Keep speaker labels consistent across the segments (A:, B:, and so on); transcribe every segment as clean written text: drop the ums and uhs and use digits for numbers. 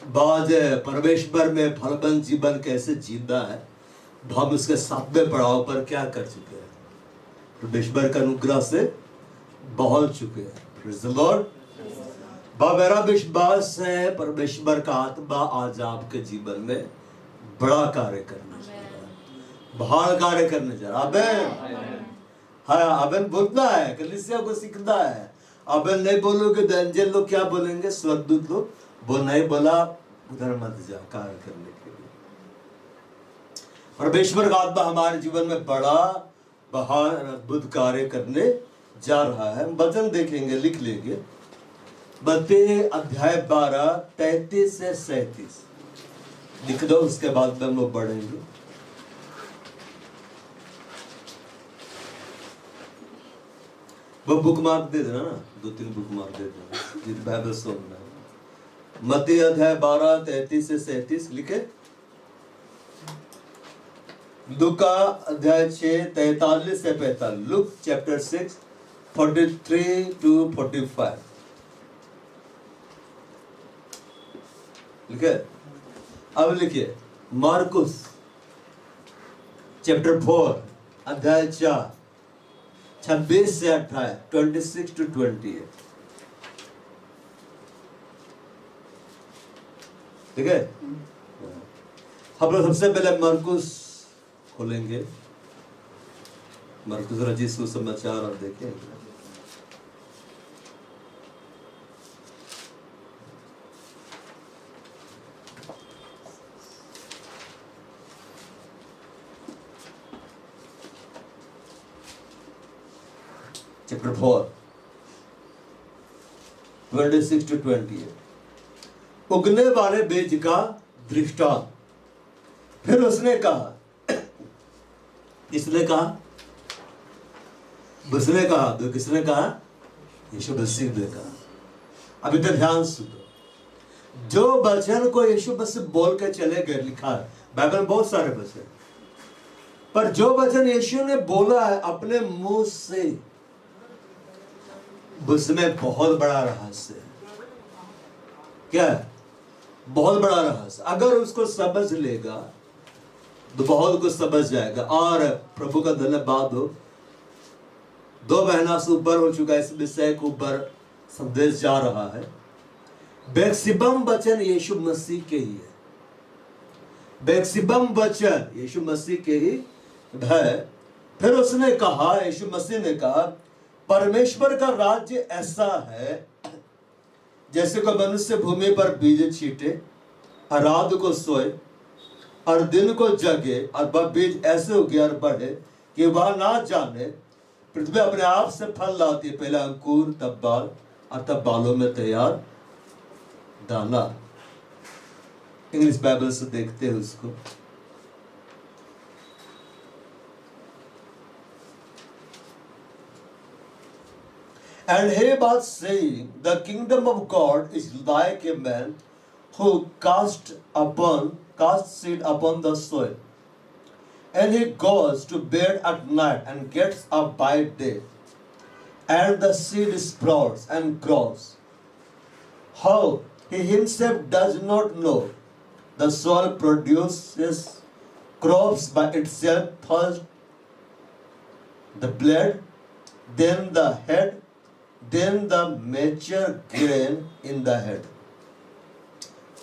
A: बात है परमेश्वर में फलबंद जीवन कैसे जीना है, हम उसके 7वें पड़ाव पर क्या कर चुके हैं। परमेश्वर का अनुग्रह से बहुत चुके हैं। Praise the Lord। मेरा विश्वास है परमेश्वर का आत्मा आज आपके जीवन में बड़ा कार्य करना चाह रहा है, महान कार्य करने जा रहा है। हाँ, अबन बोलना है, कलीसिया को सीखना है। अबन नहीं बोलोगे तो एंजल लोग क्या बोलेंगे, स्वर्गदूत लोग, वो नहीं बोला उधर मत जा कार्य करने के लिए। परमेश्वर का आत्मा हमारे जीवन में बड़ा महान अद्भुत कार्य करने जा रहा है। हम वचन देखेंगे, लिख लेंगे। मत्ती अध्याय 12 33 से 37 लिख दो, उसके बाद में हम लोग बढ़ेंगे। वो बुक मार्क दे देना ना, 2-3 बुक मार्क दे देना जिस बाइबल सुनना है। मत्ती अध्याय 12 33 से 37 लिखे। लूका अध्याय 6 43 से 45। लुक चैप्टर 6 43 to 45 लिखे। अब लिखिए मार्कुस चैप्टर 4 अध्याय 4 26 से 28 26 to 28 ठीक है। हम लोग सबसे पहले मार्कुस खोलेंगे, मार्कुस रचित सुसमाचार और देखेंगे। Chapter 4 26 to 28। उगने वाले बीज का दृष्टांत। फिर उसने कहा, किसने कहा? उसने कहा, तो किसने कहा? यीशु मसीह ने कहा। अभी तक ध्यान सुनो। जो वचन को यीशु मसीह बोल के चले गए, लिखा है बाइबल में बहुत सारे वचन, पर जो वचन यीशु ने बोला है अपने मुंह से, उसमें बहुत बड़ा रहस्य है। क्या है? बहुत बड़ा रहस्य। अगर उसको समझ लेगा तो बहुत कुछ समझ जाएगा। और प्रभु का धन्यवाद हो, 2 महीना से ऊपर हो चुका है इस विषय के ऊपर संदेश जा रहा है। मैक्सिमम वचन यीशु मसीह के ही है। मैक्सिमम वचन यीशु मसीह के ही है। फिर उसने कहा, यीशु मसीह ने कहा, परमेश्वर का राज्य ऐसा है जैसे कोई मनुष्य भूमि पर बीज छीटे और रात को सोए और दिन को जगे, और वह बीज ऐसे उगे और बढ़े कि वह ना जाने पृथ्वी अपने आप से फल लाती है। पहले अंकुर, तब बाल, और तब बालों में तैयार दाना। इंग्लिश बाइबल से देखते हैं उसको। And he was saying, the kingdom of God is like a man who casts seed upon the soil. And he goes to bed at night and gets up by day. And the seed sprouts and grows. How he himself does not know. The soil produces crops by itself, first the blade, then the head, then the mature grain in the head.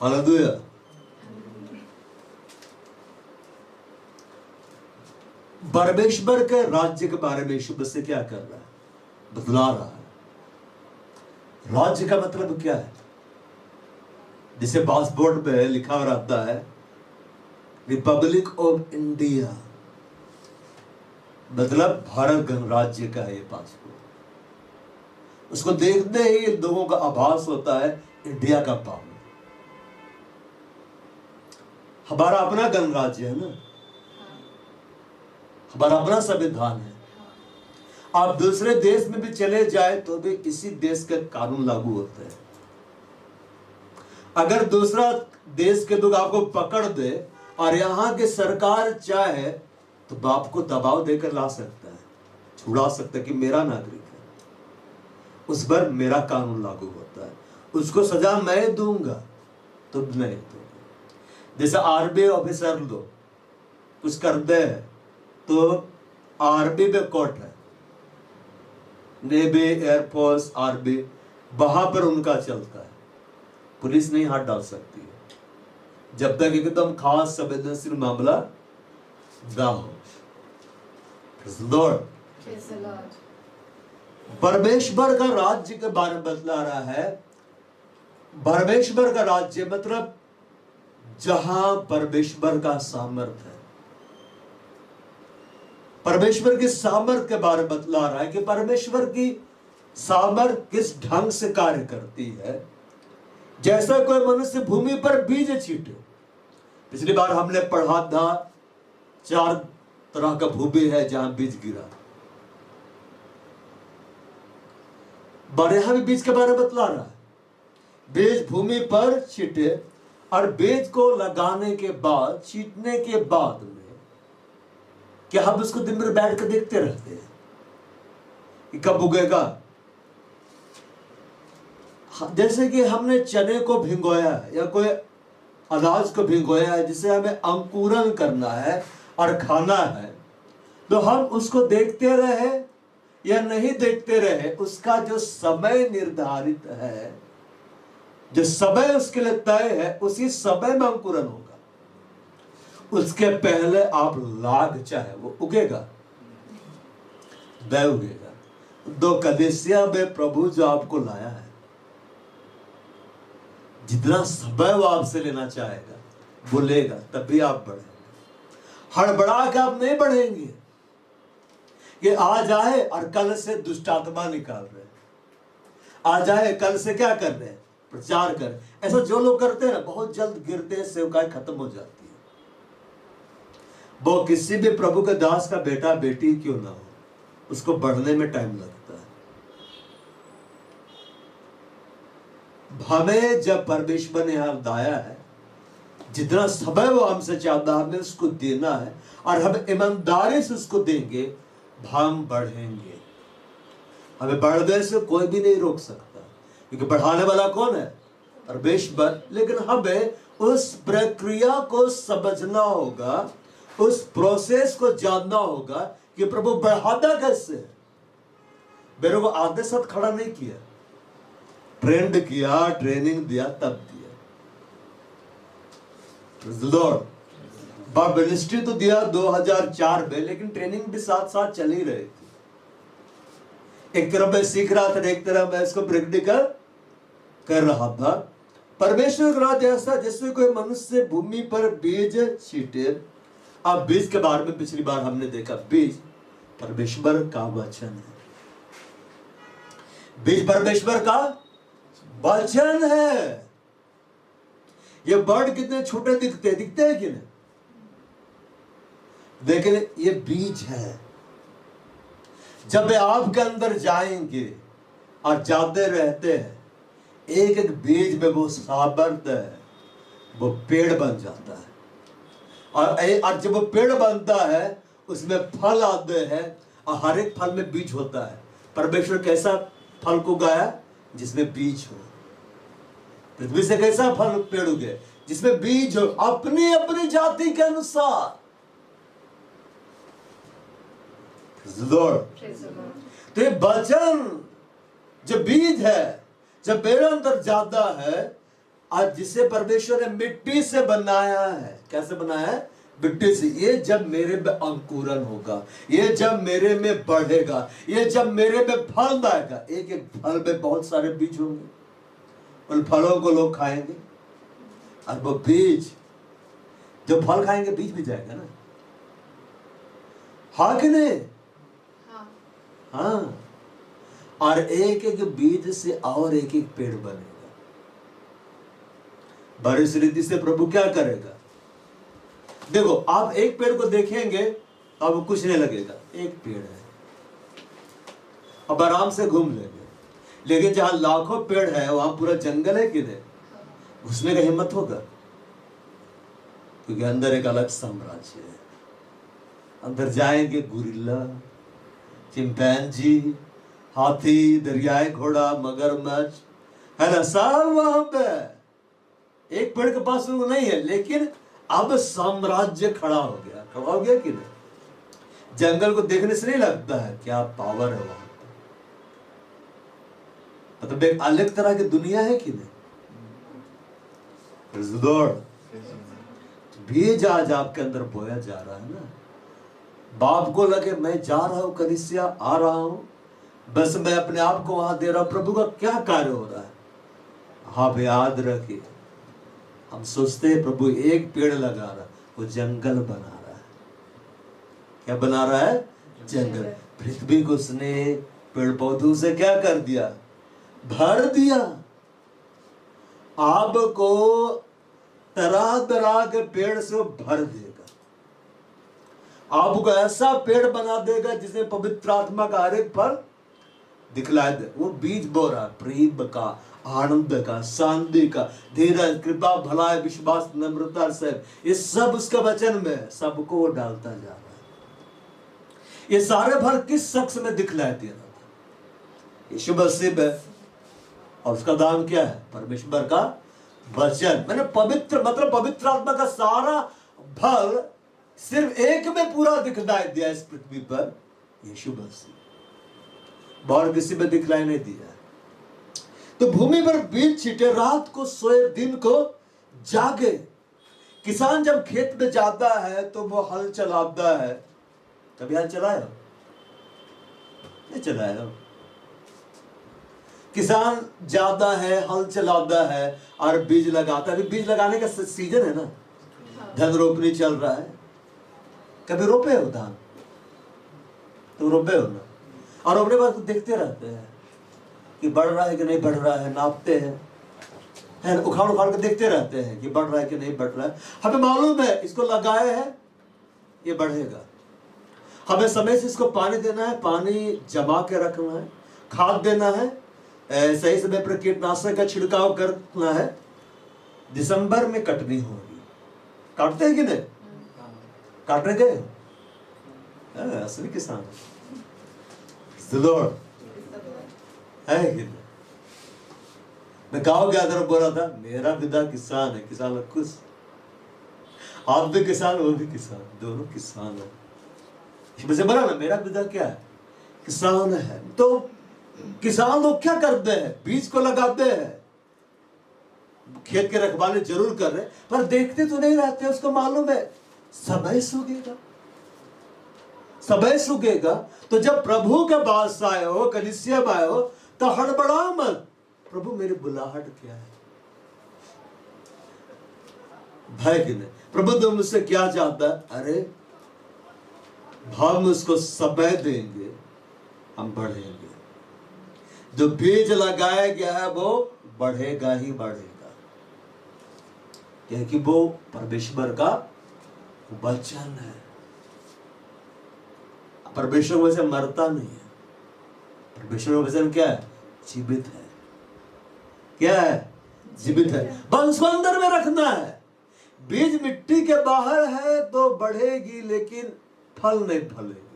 A: Hallelujah. परमेश्वर के राज्य के बारे में यीशु मसीह क्या कर रहा है? बतला रहा है। राज्य का मतलब क्या है? जिसे पासपोर्ट पे लिखा हुआ रहता है रिपब्लिक ऑफ इंडिया, मतलब भारत गणराज्य का है ये पासपोर्ट। उसको देखते ही लोगों का आभास होता है इंडिया का पावन। हमारा अपना गणराज्य है ना, हमारा अपना संविधान है। आप दूसरे देश में भी चले जाए तो भी इसी देश के कानून लागू होते हैं। अगर दूसरा देश के लोग आपको पकड़ दे और यहाँ की सरकार चाहे तो बाप को दबाव देकर ला सकता है, छुड़ा सकता है कि मेरा नागरिक है। उस पर मेरा कानून लागू होता है। उसको सजा मैं दूंगा, तुम नहीं दोगे। जैसे आर्मी ऑफिसर लोग कुछ करते हैं तो आर्मी में कोर्ट है, नेवी, एयरफोर्स, आर्मी, वहां पर उनका चलता है। पुलिस नहीं हाथ डाल सकती है जब तक एकदम खास संवेदनशील मामला ना हो। परमेश्वर का राज्य के बारे में बतला रहा है। परमेश्वर का राज्य मतलब जहां परमेश्वर का सामर्थ है। परमेश्वर की सामर्थ के बारे में बतला रहा है कि परमेश्वर की सामर्थ किस ढंग से कार्य करती है। जैसा कोई मनुष्य भूमि पर बीज छीटे। पिछली बार हमने पढ़ा था 4 तरह का भूमि है जहां बीज गिरा। यहां भी बीज के बारे में बतला रहा है। बीज भूमि पर छीटे और बीज को लगाने के बाद, छीटने के बाद में क्या हम उसको दिन भर बैठ कर देखते रहते हैं कि कब उगेगा। जैसे कि हमने चने को भिगोया है या कोई अनाज को भिगोया है जिसे हमें अंकुरन करना है और खाना है, तो हम उसको देखते रहे या नहीं देखते रहे, उसका जो समय निर्धारित है, जो समय उसके लिए तय है, उसी समय में अंकुरन होगा। उसके पहले आप लाग चाहे वो उगेगा, नहीं उगेगा। 2 कलीसिया में प्रभु जो आपको लाया है, जितना समय वो आपसे लेना चाहेगा वो लेगा, तभी आप बढ़ेंगे। हड़बड़ा के आप नहीं बढ़ेंगे कि आज आए और कल से दुष्ट आत्मा निकाल रहे हैं, आज आए कल से क्या कर रहे हैं, प्रचार कर। ऐसा जो लोग करते हैं ना, बहुत जल्द गिरते हैं, सेवकाई खत्म हो जाती है। वो किसी भी प्रभु के दास का बेटा बेटी क्यों ना हो, उसको बढ़ने में टाइम लगता है। हमें जब परमेश्वर ने यहां लाया है, जितना समय वो हमसे चाहता है हमें उसको देना है और हम ईमानदारी से उसको देंगे, हम बढ़ेंगे। हमें बढ़ने से कोई भी नहीं रोक सकता, क्योंकि बढ़ाने वाला कौन है, परमेश्वर। लेकिन हमें उस प्रक्रिया को समझना होगा, उस प्रोसेस को जानना होगा कि प्रभु बढ़ाता कैसे है। मेरे को आधे साथ खड़ा नहीं किया, ट्रेंड किया, ट्रेनिंग दिया, तब दिया। लॉर्ड मिनिस्ट्री तो दिया 2004 में, लेकिन ट्रेनिंग भी साथ साथ चल ही रही थी। एक तरफ मैं सीख रहा था, एक तरफ मैं इसको प्रैक्टिकल कर रहा था। परमेश्वर का राज्य ऐसा जैसे कोई मनुष्य भूमि पर बीज छीटे। अब बीज के बारे में पिछली बार हमने देखा, बीज परमेश्वर का वचन है। बीज परमेश्वर का वचन है। ये बर्ड कितने छोटे दिखते हैं कि नहीं, लेकिन ये बीज है। जब वे आपके अंदर जाएंगे और जाते रहते हैं, एक एक बीज में वो सामर्थ है, वो पेड़ बन जाता है। और जब वो पेड़ बनता है, उसमें फल आते हैं और हर एक फल में बीज होता है। परमेश्वर कैसा फल को उगाया, जिसमें बीज हो। पृथ्वी से कैसा फल पेड़ उगे, जिसमें बीज हो, अपनी अपनी जाति के अनुसार। तो ये वचन जो बीज है, जब मेरे अंदर जाता है, आज जिसे परमेश्वर ने मिट्टी से बनाया है, कैसे बनाया है, मिट्टी से। ये जब मेरे में अंकुरन होगा, ये जब मेरे में बढ़ेगा, ये जब मेरे में फल आएगा, एक एक फल में बहुत सारे बीज होंगे, उन फलों को लोग खाएंगे और वो बीज, जो फल खाएंगे बीज भी जाएगा ना, हाँ कि नहीं? हाँ। और एक एक बीज से और एक एक पेड़ बनेगा। बारिश रीति से प्रभु क्या करेगा? देखो, आप एक पेड़ को देखेंगे अब कुछ नहीं लगेगा, एक पेड़ है, अब आराम से घूम लेंगे। लेकिन जहां लाखों पेड़ है, वहां पूरा जंगल है कि नहीं, घुसने का हिम्मत होगा? क्योंकि अंदर एक अलग साम्राज्य है। अंदर जाएंगे गुरिल्ला, चिंपैंजी, हाथी, दरियाई घोड़ा, मगरमच्छ, है ना, सब वहां पे। एक पेड़ के पास वो नहीं है, लेकिन अब साम्राज्य खड़ा हो गया। खड़ा हो गया कि नहीं? जंगल को देखने से नहीं लगता है क्या पावर है वहां पर। मतलब एक अलग तरह की दुनिया है कि नहीं? दौड़ बीज आज आपके अंदर बोया जा रहा है ना। बाप को लगे मैं जा रहा हूं, कलीसिया आ रहा हूं, बस मैं अपने आप को वहां दे रहा हूं, प्रभु का क्या कार्य हो रहा है। आप याद रखिए, हम सोचते हैं प्रभु एक पेड़ लगा रहा, वो जंगल बना रहा है। क्या बना रहा है? जंगल। पृथ्वी को उसने पेड़ पौधों से क्या कर दिया? भर दिया। आपको तरह तरह के पेड़ से भर देगा। आपको ऐसा पेड़ बना देगा जिसमें पवित्र आत्मा का हर एक फल दिखलाए दे। वो बीज बो रहा, प्रेम का, आनंद का, शांति का, धीरज, कृपा, भलाई, विश्वास, नम्रता से, ये सब उसके वचन में सबको वो डालता जा रहा है। ये सारे फल किस शख्स में दिखलाए दे रहा था? यीशु मसीह में। और उसका दाम क्या है? परमेश्वर का वचन। मैंने पवित्र मतलब पवित्र आत्मा का सारा फल सिर्फ एक में पूरा दिखलाई दिया इस पृथ्वी पर, यीशु मसीह। और किसी में दिखलाई नहीं दिया। तो भूमि पर बीज छिटे, रात को सोए, दिन को जागे। किसान जब खेत में जाता है तो वो हल चलाता है। कभी हल चलाया? नहीं चलाया। किसान जाता है, हल चलाता है और बीज लगाता है। अभी बीज लगाने का सीजन है ना, धन रोपनी चल रहा है। कभी रोपे हो धान? तो रोपे हो ना, और रोपने के बाद देखते रहते हैं कि बढ़ रहा है कि नहीं बढ़ रहा है, नापते हैं, उखाड़ उखाड़ के देखते रहते हैं कि बढ़ रहा है कि नहीं बढ़ रहा है। हमें मालूम है इसको लगाए है, ये बढ़ेगा। हमें समय से इसको पानी देना है, पानी जमा के रखना है, खाद देना है, सही समय पर कीटनाशक का छिड़काव करना है। दिसंबर में कटनी होगी। काटते हैं कि नहीं? काटने गए? असली किसान है कि नहीं? मैं गाँव गया था, बोला था मेरा पिता किसान है। किसान लोग खुश। आप भी किसान, वो भी किसान, दोनों किसान है। मुझे बोला ना मेरा पिता क्या है? किसान है। तो किसान लोग क्या करते हैं? बीज को लगाते हैं, खेत के रखवाले जरूर कर रहे, पर देखते तो नहीं रहते। उसको मालूम है समय सूखेगा, समय सूखेगा। तो जब प्रभु के पास आए हो, कलीसिया में आए हो, तो हड़बड़ा मत। प्रभु मेरी बुलाहट क्या है? भाई कि नहीं? प्रभु तुम मुझसे क्या चाहता है? अरे हम उसको समय देंगे, हम बढ़ेंगे। जो बीज लगाया गया है वो बढ़ेगा ही बढ़ेगा, क्योंकि वो परमेश्वर का वचन है। परमेश्वर वचन मरता नहीं है। परमेश्वर वचन क्या है? जीवित है। क्या है? जीवित है। बस उसको अंदर में रखना है। बीज मिट्टी के बाहर है तो बढ़ेगी, लेकिन फल नहीं फलेगी।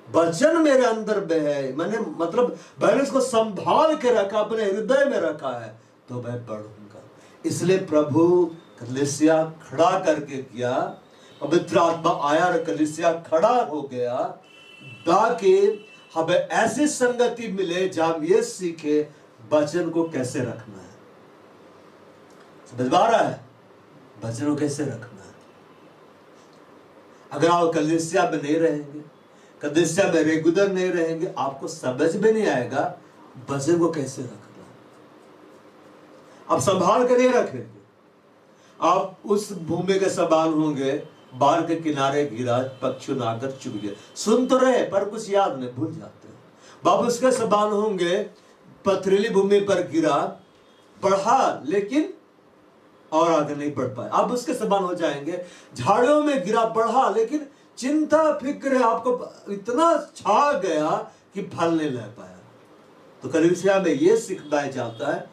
A: वचन मेरे अंदर में है, मैंने मतलब मैंने उसको संभाल के रखा, अपने हृदय में रखा है, तो मैं बढ़ूंगा। इसलिए प्रभु कलीसिया खड़ा करके किया, पवित्र आत्मा आया और कलीसिया खड़ा हो गया, ताकि हमें ऐसी संगति मिले जहां हम ये सीखे वचन को कैसे रखना है। समझ आ रहा है? वचन को कैसे रखना है। अगर आप कलीसिया में नहीं रहेंगे, कलीसिया में रेगुलर नहीं रहेंगे, आपको समझ में नहीं आएगा वचन को कैसे रखना है। आप संभाल कर नहीं रखेंगे, आप उस भूमि के समान होंगे, बाढ़ के किनारे गिरा, पक्षी आकर चुग गए। सुन तो रहे पर कुछ याद नहीं, भूल जाते हैं। बाप उसके समान होंगे, पथरीली भूमि पर गिरा, बढ़ा लेकिन और आगे नहीं बढ़ पाए। अब उसके समान हो जाएंगे, झाड़ियों में गिरा, बढ़ा, लेकिन चिंता फिक्र आपको इतना छा गया कि फल नहीं ले पाया। तो कलीसिया में यह सिखाया जाता है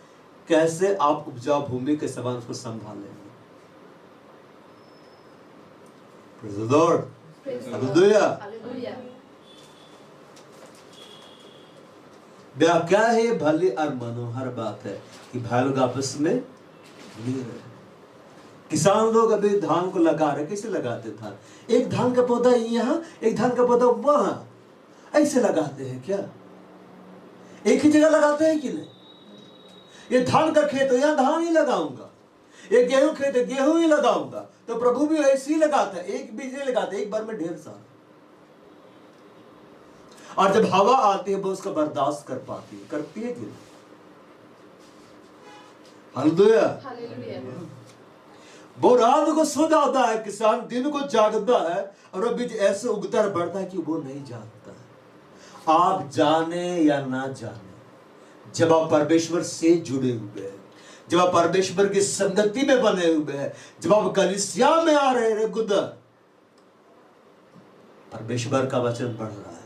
A: कैसे आप उपजाऊ भूमि के समान उसको संभालेंगे। Praise the Lord. Hallelujah. क्या है भली और मनोहर बात है कि भाई लोग आपस में मिल रहे। किसान लोग अभी धान को लगा रहे, कैसे लगाते था? एक धान का पौधा यहाँ, एक धान का पौधा वहां, ऐसे लगाते हैं क्या? एक ही जगह लगाते हैं कि नहीं? ये धान का खेत है, यहां धान ही लगाऊंगा। ये गेहूं खेत है, गेहूं ही लगाऊंगा। तो प्रभु भी ऐसे ही लगाता है, एक बीज नहीं लगाते, एक बार में ढेर सारा। और जब हवा आती है वो उसका बर्दाश्त कर पाती है, करती है कि नहीं? हालेलुया। वो रात को सो जाता है किसान, दिन को जागता है, और वो बीज ऐसे उगता और बढ़ता है कि वो नहीं जानता है। आप जाने या ना जाने, जब आप परमेश्वर से जुड़े हुए हैं, जब आप परमेश्वर की संगति में बने हुए हैं, जब आप कलीसिया में आ रहे हैं रेगुलर, परमेश्वर का वचन बढ़ रहा है,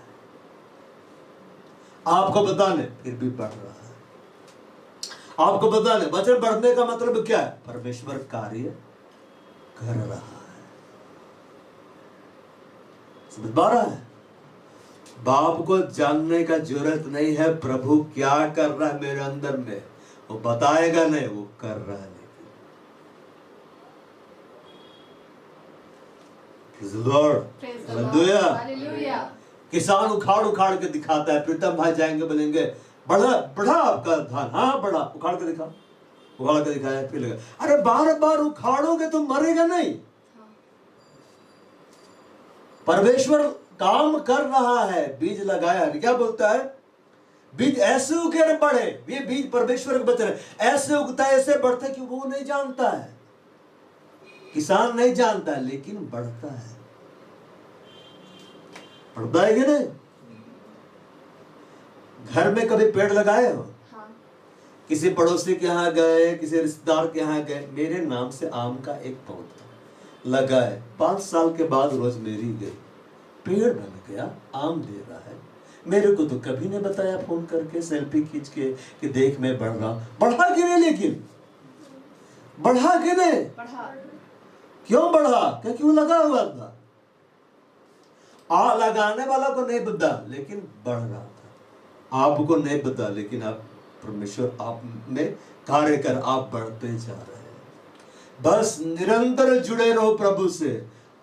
A: आपको बताने फिर भी बढ़ रहा है। आपको बताने वचन बढ़ने का मतलब क्या है? परमेश्वर कार्य कर रहा है। समझ पा रहा है? बाप को जानने का जरूरत नहीं है प्रभु क्या कर रहा है मेरे अंदर में, वो बताएगा नहीं, वो कर रहा है। हालेलुया। किसान उखाड़ उखाड़ के दिखाता है। प्रीतम भाई जाएंगे, बोलेंगे बढ़ा बढ़ा आपका धान, हाँ बढ़ा, उखाड़ के दिखा, उखाड़ के दिखाया, फिर लगा, अरे बार बार उखाड़ोगे तो मरेगा नहीं। परमेश्वर काम कर रहा है, बीज लगाया, क्या बोलता है? बीज ऐसे उगे बढ़े, ये बीज परमेश्वर के बच्चे ऐसे उगता है, ऐसे बढ़ता है कि वो नहीं जानता है, किसान नहीं जानता है, लेकिन बढ़ता है। बढ़ता है कि नहीं? घर में कभी पेड़ लगाए हो? हाँ। किसी पड़ोसी के यहाँ गए, किसी रिश्तेदार के यहाँ गए, मेरे नाम से आम का एक पौधा लगाए, 5 साल के बाद रोजमेरी गई, पेड़ बन गया, आम दे रहा है। मेरे को तो कभी नहीं बताया फोन करके, सेल्फी खींच के कि देख मैं बढ़ रहा हूं। बढ़ा कि नहीं? लेकिन बढ़ा कि नहीं? बढ़ा। क्यों बढ़ा? क्योंकि वो लगा हुआ था। लगाने वाला को नहीं पता, लेकिन बढ़ रहा था। आपको नहीं पता, लेकिन आप परमेश्वर आप में कार्य कर, आप बढ़ते जा रहे हैं। बस निरंतर जुड़े रहो प्रभु से।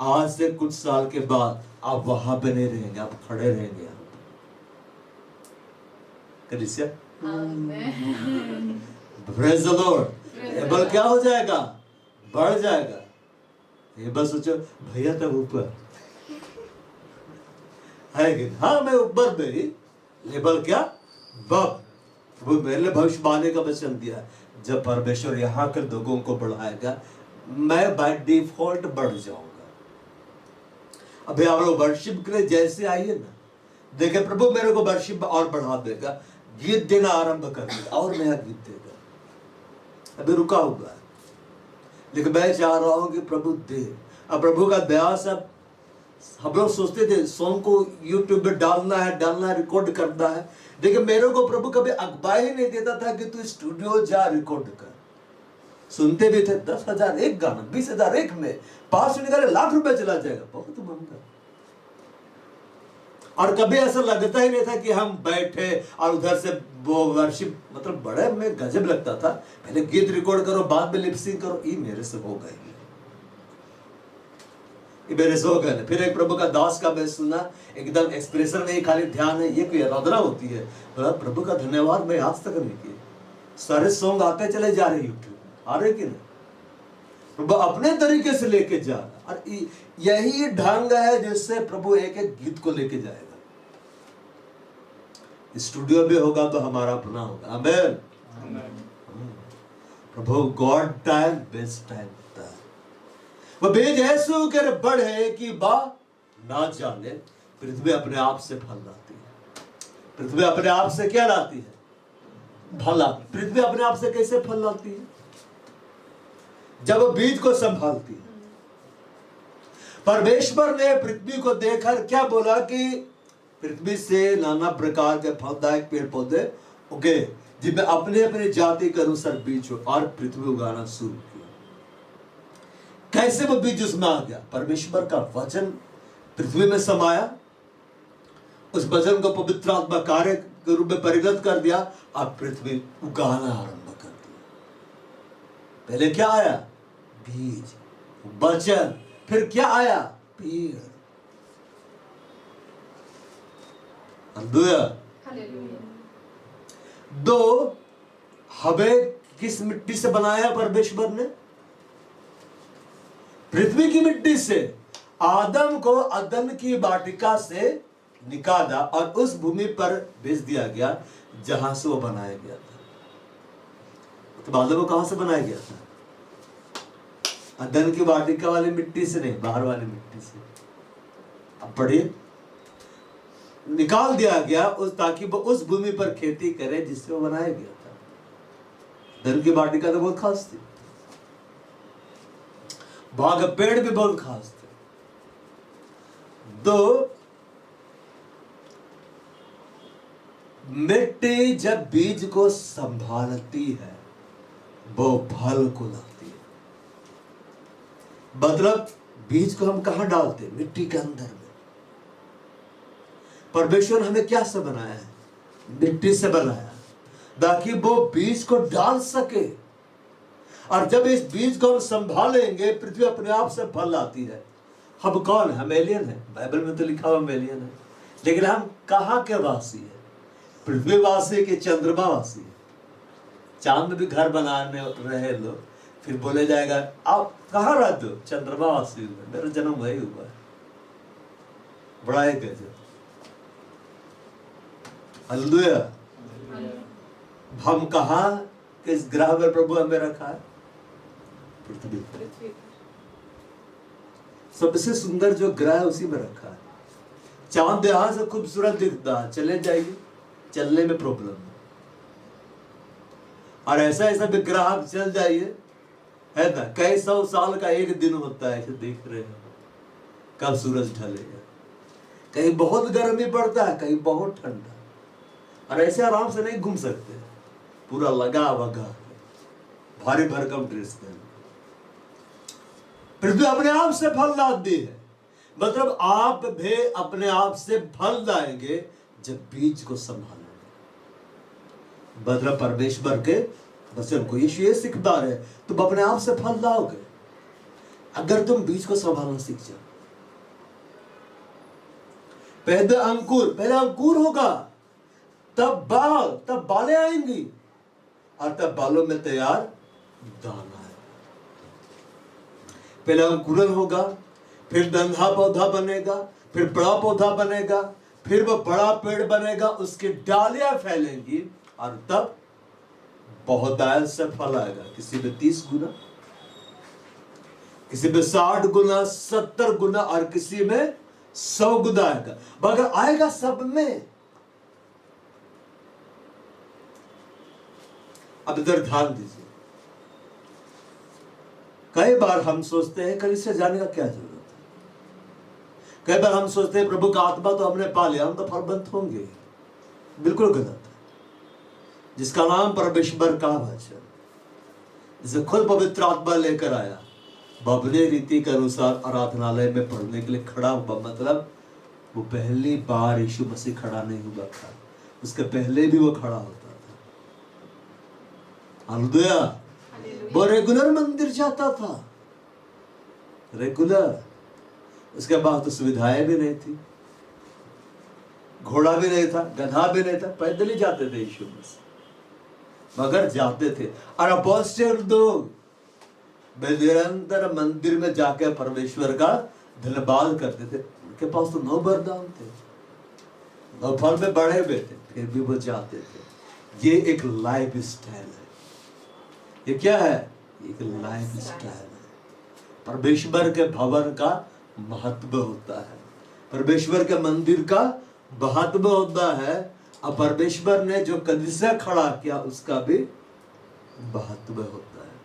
A: आज से कुछ साल के बाद आप वहां बने रहेंगे, आप खड़े रहेंगे। कलीसिया, प्रेज़ द लॉर्ड। एबल क्या हो जाएगा? बढ़ जाएगा। ये बस सोचो भैया तब ऊपर है कि हाँ मैं ऊपर मेरी लेबल क्या बब, वो मेरे भविष्यवाणी का वचन दिया, जब परमेश्वर यहाँ के लोगों को बढ़ाएगा मैं बाय डिफॉल्ट बढ़ जाऊंगा। अभी आप लोग वर्शिप के लिए जैसे आइए ना, देखे प्रभु मेरे को वर्शिप और बढ़ा देगा, गीत देना आरंभ कर देगा और नया गीत देगा। अभी रुका हुआ है, लेकिन मैं चाह रहा हूं कि प्रभु दे। अब प्रभु का दया सब, हम लोग सोचते थे सॉन्ग को यूट्यूब पे डालना है, रिकॉर्ड करना है। देखिए मेरे को प्रभु कभी अखबार ही नहीं देता था कि तू स्टूडियो जा रिकॉर्ड कर। सुनते भी थे 10,000 एक गाना, 20,000 एक में, 5 निकाले लाख रुपए चला जाएगा, बहुत महंगा। और कभी ऐसा लगता ही नहीं था कि हम बैठे और उधर से वो वर्शिप, मतलब बड़े में गजब लगता था। पहले गीत रिकॉर्ड करो, बाद में लिपसिंग करो, ये मेरे से हो गए, मेरे से हो गए। फिर एक प्रभु का दास का मैं सुना, एकदम एक्सप्रेशन नहीं, खाली ध्यान है, ये कोई आराधना होती है। बोला प्रभु का धन्यवाद, मैं आज तक नहीं किया। सारे सॉन्ग आते चले जा रहे यूट्यूब, आ रहे कि नहीं? प्रभु अपने तरीके से लेके जा रहा, और यही ढंग है जिससे प्रभु एक एक गीत को लेके जाएगा। स्टूडियो भी होगा तो हमारा अपना होगा। आमेन। प्रभु गॉड टाइम बेस्ट टाइम होता है। वो बीज ऐसे कर बढ़े कि बा ना जाने, पृथ्वी अपने आप से फल लाती है। पृथ्वी अपने आप से क्या लाती है? फल लाती। पृथ्वी अपने आप से कैसे फल लाती है? जब वो बीज को संभालती है। परमेश्वर ने पृथ्वी को देखकर क्या बोला कि पृथ्वी से नाना प्रकार के फलदायक पेड़ पौधे उगे, जिनमें अपने अपने जाति के अनुसार बीज हो, और पृथ्वी उगाना शुरू किया। कैसे वो बीज उसमें आ गया? परमेश्वर का वचन पृथ्वी में समाया, उस वचन को पवित्र आत्मा कार्य के रूप में परिणत कर दिया। अब पृथ्वी उगाना आरंभ कर दिया। पहले क्या आया? बीज, वचन, फिर क्या आया? पेड़। हालेलुया। दो, हमें किस मिट्टी से बनाया परमेश्वर ने? पृथ्वी की मिट्टी से। आदम को अदन की वाटिका से निकाला और उस भूमि पर भेज दिया गया जहां से वो बनाया गया था। तो आदम को कहां से बनाया गया था? अदन की वाटिका वाली मिट्टी से नहीं, बाहर वाली मिट्टी से। अब पढ़िए, निकाल दिया गया उस, ताकि वो उस भूमि पर खेती करे जिससे वो बनाया गया था। अदन की वाटिका तो बहुत खास थी, वहां का पेड़ भी बहुत खास थे। दो, मिट्टी जब बीज को संभालती है वो फल को लाती है। मतलब बीज को हम कहां डालते हैं? मिट्टी के अंदर में। परमेश्वर हमें क्या से बनाया है? मिट्टी से बनाया, ताकि वो बीज को डाल सके। और जब इस बीज को हम संभालेंगे, पृथ्वी अपने आप से फल लाती है। हम कौन है? हम एलियन है। बाइबल में तो लिखा हुआ हम एलियन है, लेकिन हम कहां के वासी है? पृथ्वीवासी के चंद्रमावासी। चांद भी घर बनाने रहे लोग, फिर बोले जाएगा आप कहां रहते हो? चंद्रमावासी। मेरा जन्म वही हुआ है। बड़ा है गजब। हालेलुया। हम कहां किस ग्रह में प्रभु हमें रखा है? पृथ्वी। सबसे सुंदर जो ग्रह है उसी में रखा है। चांद यहां से खूबसूरत दिखता है, चले जाइए, चलने में प्रॉब्लम है। और ऐसा ऐसा विग्रह आप चल जाइए, है ना, कई सौ साल का एक दिन होता है। देख रहे हैं कब सूरज ढलेगा। कहीं बहुत गर्मी पड़ता है, कहीं बहुत ठंडा। और ऐसे आराम से नहीं घूम सकते, पूरा लगा वगा भारी भरकम ड्रेस पहन। पृथ्वी अपने आप से फल लाती है। मतलब आप भी अपने आप से फल लाएंगे जब बीज को संभालेंगे। मतलब परमेश्वर के वचन को, यीशु ये सिखा रहे, तुम अपने आप से फल लाओगे अगर तुम बीज को संभालना सीख जाओ। पहले अंकुर होगा, तब बाल, तब बालें आएंगी, और तब बालों में तैयार दाना है। पहले अंकुरन होगा, फिर नन्हा पौधा बनेगा, फिर बड़ा पौधा बनेगा, फिर वो बड़ा पेड़ बनेगा, उसकी डालियां फैलेंगी, और तब बहुतायत से फल आएगा। किसी में 30 गुना, किसी में 60 गुना, 70 गुना, और किसी में 100 गुना आएगा। मगर आएगा सब में। अब इधर ध्यान दीजिए। कई बार हम सोचते हैं कलीसिया जाने का क्या जरूरत है। कई बार हम सोचते हैं प्रभु का आत्मा तो हमने पा लिया, हम तो फलवंत होंगे। बिल्कुल गलत है। जिसका नाम परमेश्वर का वचन, जिसे खुद पवित्र आत्मा लेकर आया, वो अपने रीति के अनुसार आराधनालय में पढ़ने के लिए खड़ा हुआ। मतलब वो पहली बार यीशु मसीह खड़ा नहीं हुआ था, उसके पहले भी वो खड़ा होता था। हालेलुया। वो रेगुलर मंदिर जाता था, रेगुलर। उसके बाद तो सुविधाएं भी नहीं थी, घोड़ा भी नहीं था, गधा भी नहीं था, पैदल ही जाते थे यीशु मसीह, मगर जाते थे। और अपोस्टल लोग निरंतर मंदिर में जाकर परमेश्वर का धन्यवाद करते थे। उनके पास तो 9 वरदान थे, 9 फल में बढ़े हुए थे, फिर भी वो जाते थे। ये एक लाइफ स्टाइल है। ये क्या है? एक लाइफ स्टाइल है। परमेश्वर के भवन का महत्व होता है, परमेश्वर के मंदिर का महत्व होता है, और परमेश्वर ने जो कलीसिया खड़ा किया उसका भी महत्व होता है।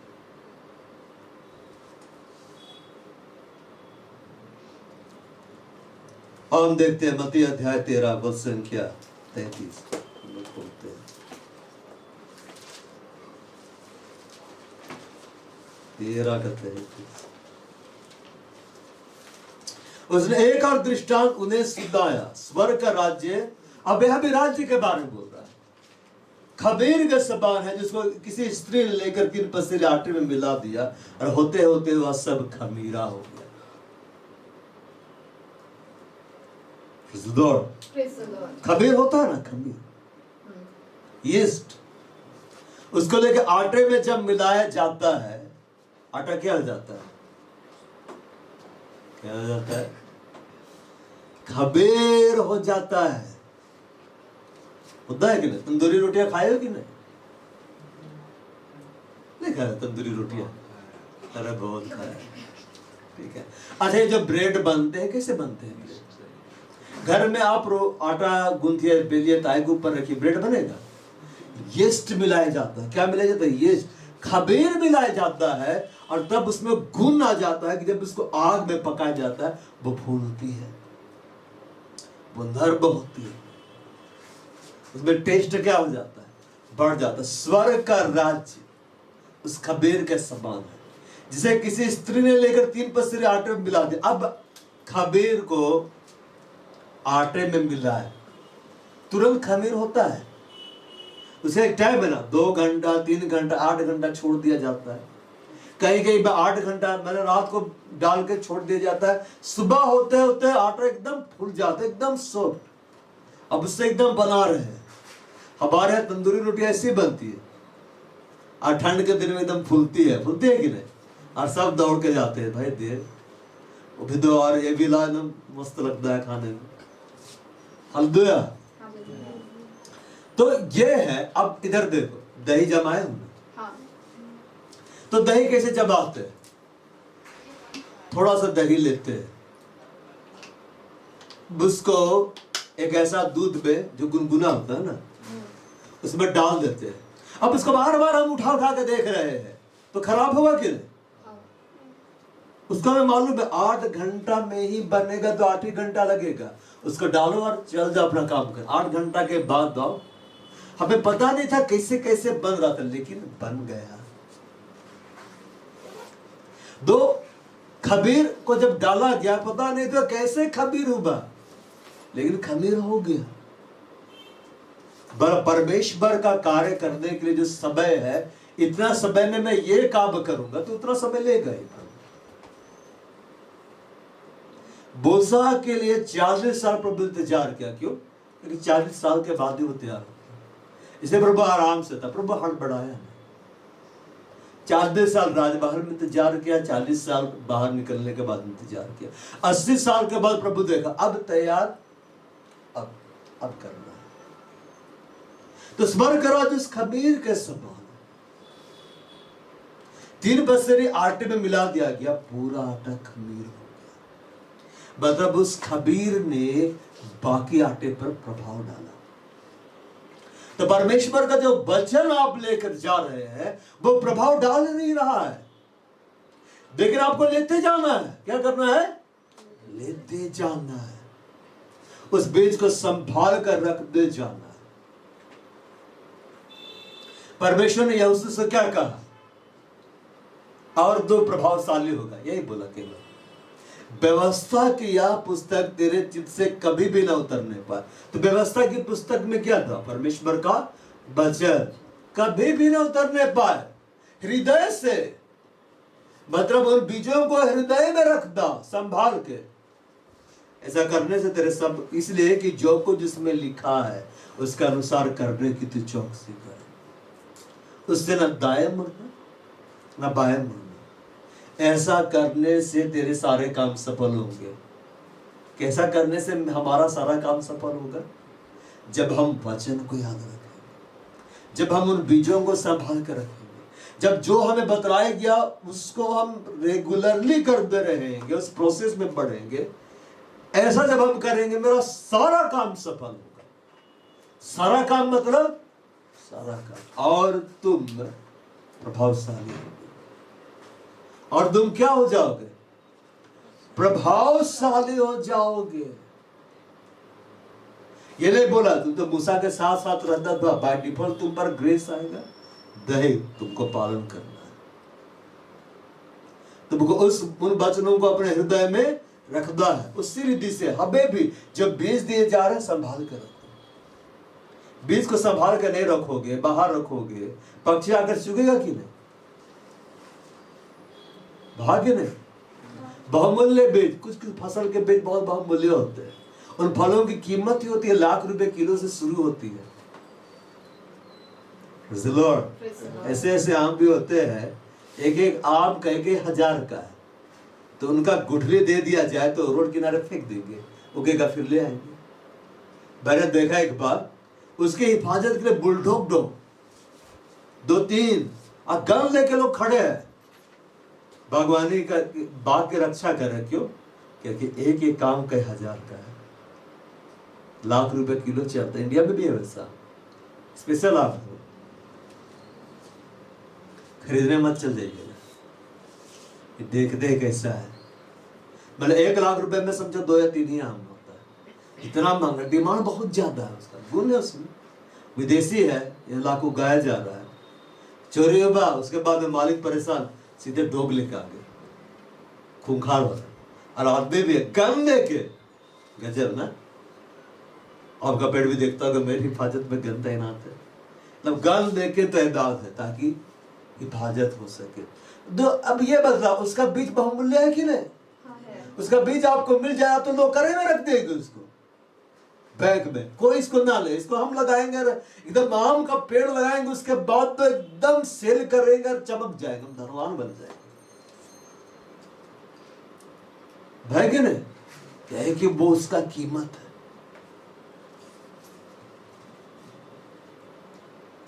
A: और हम देखते हैं मत्ती अध्याय 13 वचन संख्या 33। बोलते हैं 13 का 33। उसने एक और दृष्टांत उन्हें सुनाया, स्वर्ग का राज्य। अब यह भी राज्य के बारे में बोल रहा है। खमीर के समान है, जिसको किसी स्त्री ने लेकर 3 पसेरे आटे में मिला दिया और होते होते वह सब खमीरा हो गया। खमीर होता है ना, खमीर, यीस्ट, उसको लेके आटे में जब मिलाया जाता है, आटा क्या हो जाता है? क्या हो जाता है? खमीर हो जाता है। होता है कि नहीं? तंदूरी रोटियां खाए हो कि नहीं? नहीं खाया तंदूरी रोटियां? अरे बहुत खाया। ठीक है। अच्छा, ये जो ब्रेड बनते हैं कैसे बनते हैं? घर में आप आटा गूंथिए, बेलिए, ताई के ऊपर रखिए, ब्रेड बनेगा। यीस्ट मिलाया जाता है। क्या मिलाया जाता है? यीस्ट, खमीर मिलाया जाता है, और तब उसमें गुण आ जाता है कि जब उसको आग में पकाया जाता है वो फूलती है, वो नर्म होती है, उसमें टेस्ट क्या हो जाता है? बढ़ जाता है। स्वर्ग का राज्य उस खमीर के समान है, जिसे किसी स्त्री ने लेकर 3 पसेरे आटे में मिला दिया। अब खमीर को आटे में मिला है, तुरंत खमीर होता है। उसे एक टाइम है ना, 2 घंटा, 3 घंटा, 8 घंटा छोड़ दिया जाता है। कहीं कहीं 8 घंटा मैंने रात को डाल के छोड़ दिया जाता है। सुबह होते होते आटा एकदम फूल जाता है, एकदम सॉफ्ट। अब उससे एकदम बना रहे हैं। हमारे यहाँ तंदूरी रोटी ऐसी बनती है, और ठंड के दिन में एकदम फूलती है कि नहीं? और सब दौड़ के जाते हैं, भाई दे वो भी दो, और ये भी ला, एकदम मस्त लगता है खाने में। हालेलुया। तो ये है। अब इधर देखो, दही जमाए हमने। हाँ। तो दही कैसे जमाते हैं? थोड़ा सा दही लेते हैं, उसको एक ऐसा दूध में जो गुनगुना होता है ना, उसमें डाल देते हैं। अब इसको बार बार हम उठा उठा के देख रहे हैं, तो खराब होगा कि नहीं? उसका हमें मालूम है 8 घंटा में ही बनेगा, तो 8 ही घंटा लगेगा। उसको डालो और चल जाओ अपना काम कर। 8 घंटा के बाद दो। हमें पता नहीं था कैसे कैसे बन रहा था, लेकिन बन गया। 2 खमीर को जब डाला गया, पता नहीं था कैसे खमीर हुआ, लेकिन खमीर हो गया। परमेश्वर का कार्य करने के लिए जो समय है, इतना समय में मैं ये काम करूंगा, तो उतना समय लेगा ही। बोसा के लिए 40 साल प्रभु इंतजार किया। क्यों? क्योंकि 40 साल के बाद ही वो तैयार होता। इसलिए प्रभु आराम से था, प्रभु हड़बड़ाया। 40 साल राजमहल में इंतजार किया, 40 साल बाहर निकलने के बाद इंतजार किया। 80 साल के बाद प्रभु देखा, अब तैयार, अब करना है। तो स्मरण करो, जिस खमीर के समान 3 पसेरे आटे में मिला दिया गया, पूरा आटा खमीर हो गया। मतलब उस खमीर ने बाकी आटे पर प्रभाव डाला। तो परमेश्वर का जो वचन आप लेकर जा रहे हैं, वो प्रभाव डाल नहीं रहा है, लेकिन आपको लेते जाना है। क्या करना है? लेते जाना है। उस बीज को संभाल कर रखते जाना है। परमेश्वर ने यहोशू से क्या कहा? और 2 प्रभावशाली होगा, यही बोला केवल। व्यवस्था की यह पुस्तक तेरे चित्त से कभी भी ना उतरने पाए। तो व्यवस्था की पुस्तक में क्या था? परमेश्वर का वचन कभी भी ना उतरने पाए। हृदय से, मतलब उन बीजों को हृदय में रख दो, संभाल के। ऐसा करने से तेरे सब, इसलिए कि जो कुछ जिसमें लिखा है उसके अनुसार करने की तू चौकसी कर। उससे न दाएं मुड़ना, न बाएं मुड़ना। ऐसा करने से तेरे सारे काम सफल होंगे। कैसा करने से हमारा सारा काम सफल होगा? जब हम वचन को याद रखेंगे, जब हम उन बीजों को संभाल कर रखेंगे, जब जो हमें बतलाया गया उसको हम रेगुलरली करते रहेंगे, उस प्रोसेस में बढ़ेंगे। ऐसा जब हम करेंगे, मेरा सारा काम सफल होगा। सारा काम मतलब सारा काम। और तुम प्रभावशाली होगे। और तुम क्या हो जाओगे? प्रभावशाली हो जाओगे। ये नहीं बोला तुम तो मूसा के साथ साथ रहता था, बाय डिफॉल्ट तुम पर ग्रेस आएगा। नहीं, तुमको पालन करना है। तुमको उन वचनों को अपने हृदय में रखना है। उसी रीति से हमें भी जब बीज दिए जा रहे हैं, संभाल कर रखो। बीज को संभाल कर नहीं रखोगे, बाहर रखोगे, पक्षी आकर चुगेगा कि नहीं? भाग्य नहीं। बहुमूल्य बीज, कुछ कुछ फसल के बीज बहुत बहुमूल्य होते हैं। उन फलों की कीमत ही होती है लाख रुपए किलो से शुरू होती है। ऐसे ऐसे आम भी होते हैं, एक एक आम कह के 1000 का है, तो उनका गुठली दे दिया जाए तो रोड किनारे फेंक देंगे, उगेगा फिर ले आएंगे। मैंने देखा एक बार, उसकी हिफाजत के लिए बुलडॉग 2-3 गन लेके लोग खड़े हैं, बागवानी का बाग की रक्षा कर रहे। क्यों? क्योंकि एक एक काम कई 1000 का है, लाख रुपए किलो चलता है। इंडिया में भी है वैसा। स्पेशल आप हो, खरीदने मत चल जाइएगा, देखते कैसा है। मतलब 1 लाख रुपए में समझो 2 या 3 ही आम होता है, इतना महंगा, डिमांड बहुत ज्यादा है उसका, गुण है उसमें, विदेशी है, ये लाखों गाया जा रहा है, चोरी हुआ, उसके बाद में मालिक परेशान, सीधे डोग लेके आ गए, खूंखार हो रहा। और आदमी भी गन लेके, गजब ना। आपका पेड़ भी देखता होगा, मेरी हिफाजत में गन तैनात है, मतलब गन लेके तैनात है ताकि हिफाजत हो सके। तो अब ये बदला, उसका बीज बहुमूल्य है कि नहीं? उसका बीज आपको मिल जाए तो लोग करे में रख देंगे उसको बैग में, कोई इसको ना ले। इसको हम लगाएंगे, एकदम आम का पेड़ लगाएंगे, उसके बाद तो एकदम सेल करेंगे और चमक जाएंगे, हम धनवान बन जाएंगे। है कि नहीं? क्या है कि वो उसका कीमत है।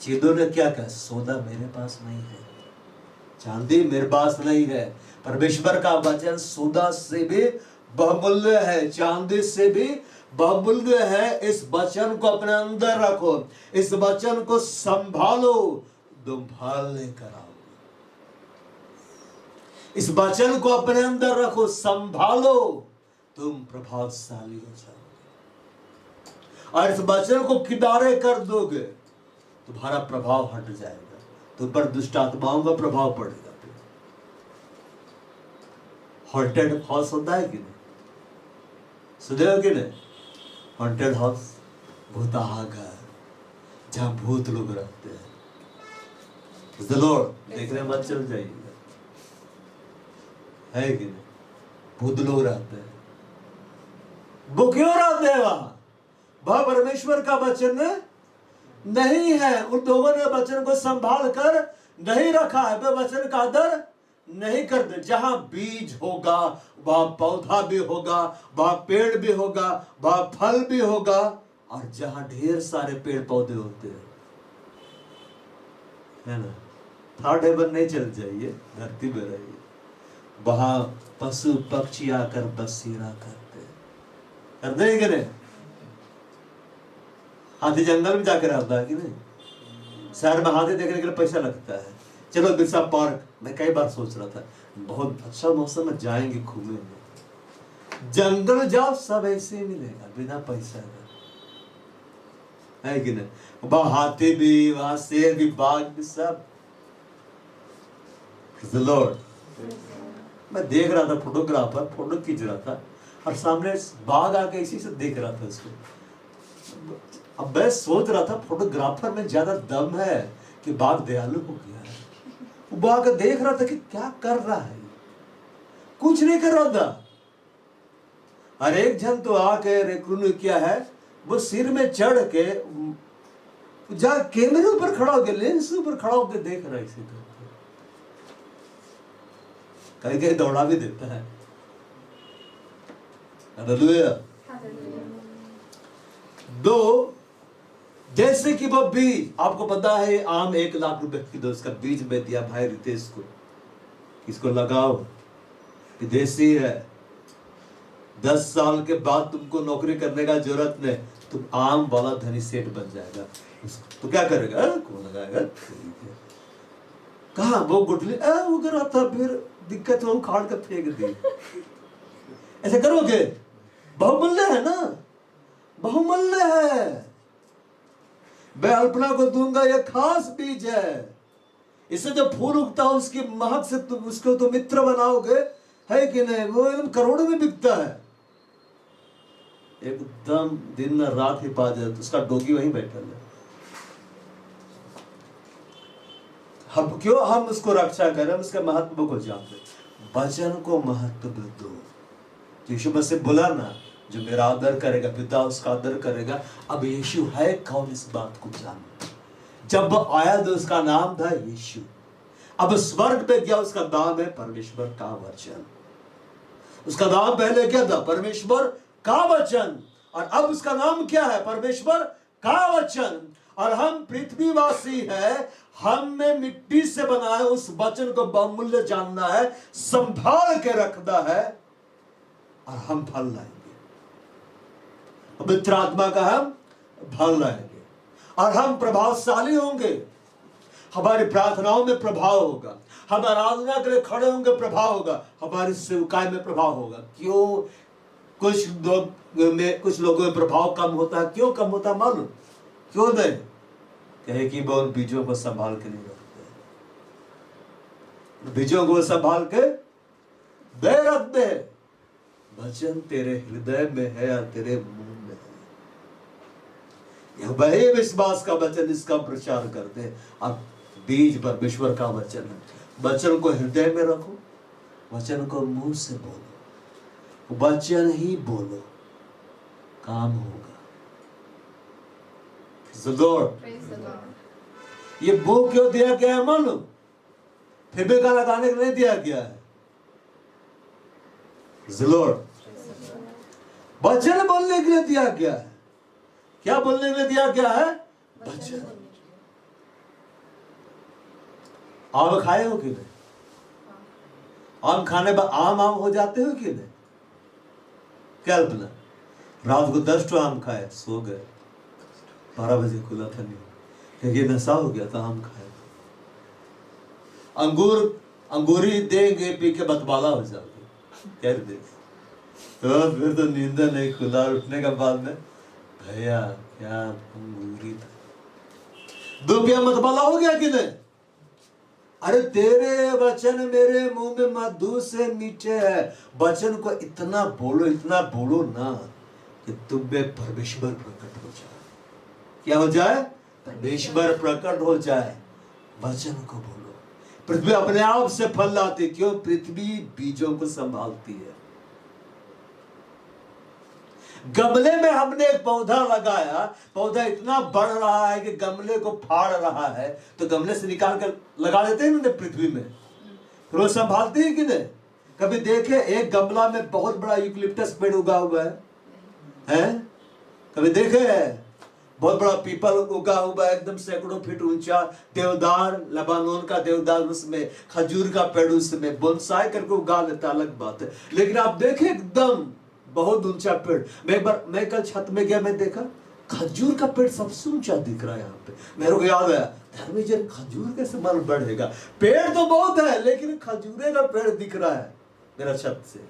A: चीदों ने क्या कहा? सौदा मेरे पास नहीं है, चांदी मेरे पास नहीं है। परमेश्वर का वचन सौदा से भी बहुमूल्य है, चांदी से भी बहुमूल्य है। इस वचन को अपने अंदर रखो, इस वचन को संभालो, दुम्भाल लेकर आओ। इस वचन को अपने अंदर रखो, संभालो, तुम प्रभावशाली हो जाओगे। और इस वचन को किनारे कर दोगे, तुम्हारा प्रभाव हट जाएगा, तुम पर दुष्ट आत्माओं का प्रभाव पड़ेगा। हॉन्टेड हाउस होता है कि नहीं? सुने हो कि नहीं? हॉन्टेड हाउस, भूताहा घर, जहां भूत लोग रहते हैं। लॉर्ड देखने मत चल जाइएगा, है कि नहीं? भूत लोग रहते हैं। वो क्यों रहते हैं वहां? वह परमेश्वर का वचन नहीं है। उन लोगों ने वचन को संभाल कर नहीं रखा है, वे वचन का आदर नहीं करते। जहां बीज होगा वहां पौधा भी होगा, वहां पेड़ भी होगा, वहां फल भी होगा। और जहां ढेर सारे पेड़ पौधे होते हैं, है ना, थर्ड हेवन नहीं चल जाइए, धरती में रहिए, वहां पशु पक्षी आकर बसेरा करते हैं कि नहीं? हाथी जंगल में जाकर आता है कि नहीं? शहर में हाथी देखने के लिए पैसा लगता है। चलो बिरसा पार्क, मैं कई बार सोच रहा था, बहुत अच्छा मौसम में जाएंगे, घूमेंगे। जंगल जाओ, सब ऐसे ही मिलेगा, बिना पैसा का, है कि नहीं? वहां हाथी भी, वहां शेर भी, बाघ भी, सब। लॉर्ड, मैं देख रहा था, फोटोग्राफर फोटो खींच रहा था, और सामने बाघ आके इसी से देख रहा था उसको। अब मैं सोच रहा था, फोटोग्राफर में ज्यादा दम है कि बाघ दयालु हो गया है। वो बाघ देख रहा था कि क्या कर रहा है, कुछ नहीं कर रहा था। और एक जन तो आके रेक्रू किया है, वो सिर में चढ़ के जा कैमरे ऊपर खड़ा होकर, लेंस ऊपर खड़ा होकर देख रहा है इसी को। कहीं कहीं दौड़ा भी देता है। हालेलुया। दो, जैसे कि वो बीज, आपको पता है आम 1 लाख रुपए किलो, उसका बीज में दिया भाई रितेश को, इसको लगाओ, विदेशी है, 10 साल के बाद तुमको नौकरी करने का जरूरत नहीं, तुम आम वाला धनी सेठ बन जाएगा। तो क्या करेगा? कौन लगाएगा? कहा वो गुठली वो करा था, फिर दिक्कत हो, उखाड़ कर फेंक दी। ऐसे करोगे? बहुमूल्य है ना, बहुमूल्य है। मैं अल्पना को दूंगा, यह खास बीज है, इससे जो फूल उगता है उसकी महक से तुम उसको तो मित्र बनाओगे, है कि नहीं? वो एकदम करोड़ों में बिकता है, एकदम दिन रात हिफाजत, उसका डोगी वहीं बैठा है, हम क्यों हम उसको रक्षा करें, हम उसके महत्व को जानते, वचन को महत्व दो। यीशु मसीह बोला ना, जो मेरा आदर करेगा पिता उसका आदर करेगा। अब यीशु है कौन, इस बात को जानो। जब आया तो उसका नाम था यीशु, अब स्वर्ग में गया, उसका नाम है परमेश्वर का वचन। उसका नाम पहले क्या था, परमेश्वर का वचन, और अब उसका नाम क्या है, परमेश्वर का वचन। और हम पृथ्वीवासी है, हम में मिट्टी से बना है, उस वचन को बहुमूल्य जानना है, संभाल के रखना है, और हम फल लाएंगे। पवित्र आत्मा का हम फल लाएंगे, और हम प्रभावशाली होंगे। हमारी प्रार्थनाओं में प्रभाव होगा, हम आराधना के लिए खड़े होंगे, प्रभाव होगा, हमारी सेवकाई में प्रभाव होगा। क्यों कुछ लोगों में प्रभाव कम होता है, क्यों कम होता है मालूम? क्यों नहीं? कहे कि वो उन बीजों को संभाल के नहीं रखते, बीजों को संभाल के दे रखते। वचन तेरे हृदय में है और तेरे मुंह में है, यह वही विश्वास का वचन, इसका प्रचार करते हैं। अब बीज परमेश्वर का वचन है, वचन को हृदय में रखो, वचन को मुंह से बोलो, वचन ही बोलो, काम होगा। ये बो क्यों दिया गया है मालूम? फेविका लगाने के लिए दिया गया है। वचन बोलने के लिए दिया गया है। क्या बोलने के लिए दिया गया है? वचन। आम खाए हो कि नहीं? आम खाने पर आम हो जाते हो कि नहीं? कल्पना, रात को 10 आम खाए, सो गए, 12 बजे खुला था नहीं, क्योंकि नशा हो गया था आम खाए। अंगूरी देंगे, पी के बतवाला हो जाओगे, कह दे तो फिर तो नींद नहीं खुला, उठने के बाद में भैया क्या अंगूरी था, 2 पिया मतवाला हो गया कि नहीं? अरे तेरे वचन मेरे मुंह में मधु से मीठे है। वचन को इतना बोलो ना कि तुम में परमेश्वर प्रकट हो जाए। क्या हो जाए? परमेश्वर प्रकट हो जाए। वचन को बोलो। पृथ्वी अपने आप से फल लाती, क्यों? पृथ्वी बीजों को संभालती है। गमले में हमने एक पौधा लगाया, पौधा इतना बढ़ रहा है कि गमले को फाड़ रहा है, तो गमले से निकाल कर लगा देते हैं ना पृथ्वी में, फिर वो संभालती है कि नहीं? कभी देखे एक गमला में बहुत बड़ा यूकलिप्टस पेड़ उगा हुआ है? कभी देखे बहुत बड़ा पीपल उगा हुआ है, एकदम सैकड़ों फीट ऊंचा, देवदार, लेबानोन का देवदार उसमें, खजूर का पेड़ उसमें, बोनसाई करके उगा लेता, अलग बात है। लेकिन आप देखे एकदम बहुत ऊंचा पेड़। मैं कल छत में गया, मैं देखा खजूर का पेड़ सबसे ऊंचा दिख रहा है। यहाँ पे मेरे को याद आया, धर्मेजन खजूर कैसे मन बढ़ेगा? पेड़ तो बहुत है, लेकिन खजूरे का पेड़ दिख रहा है मेरा छत से।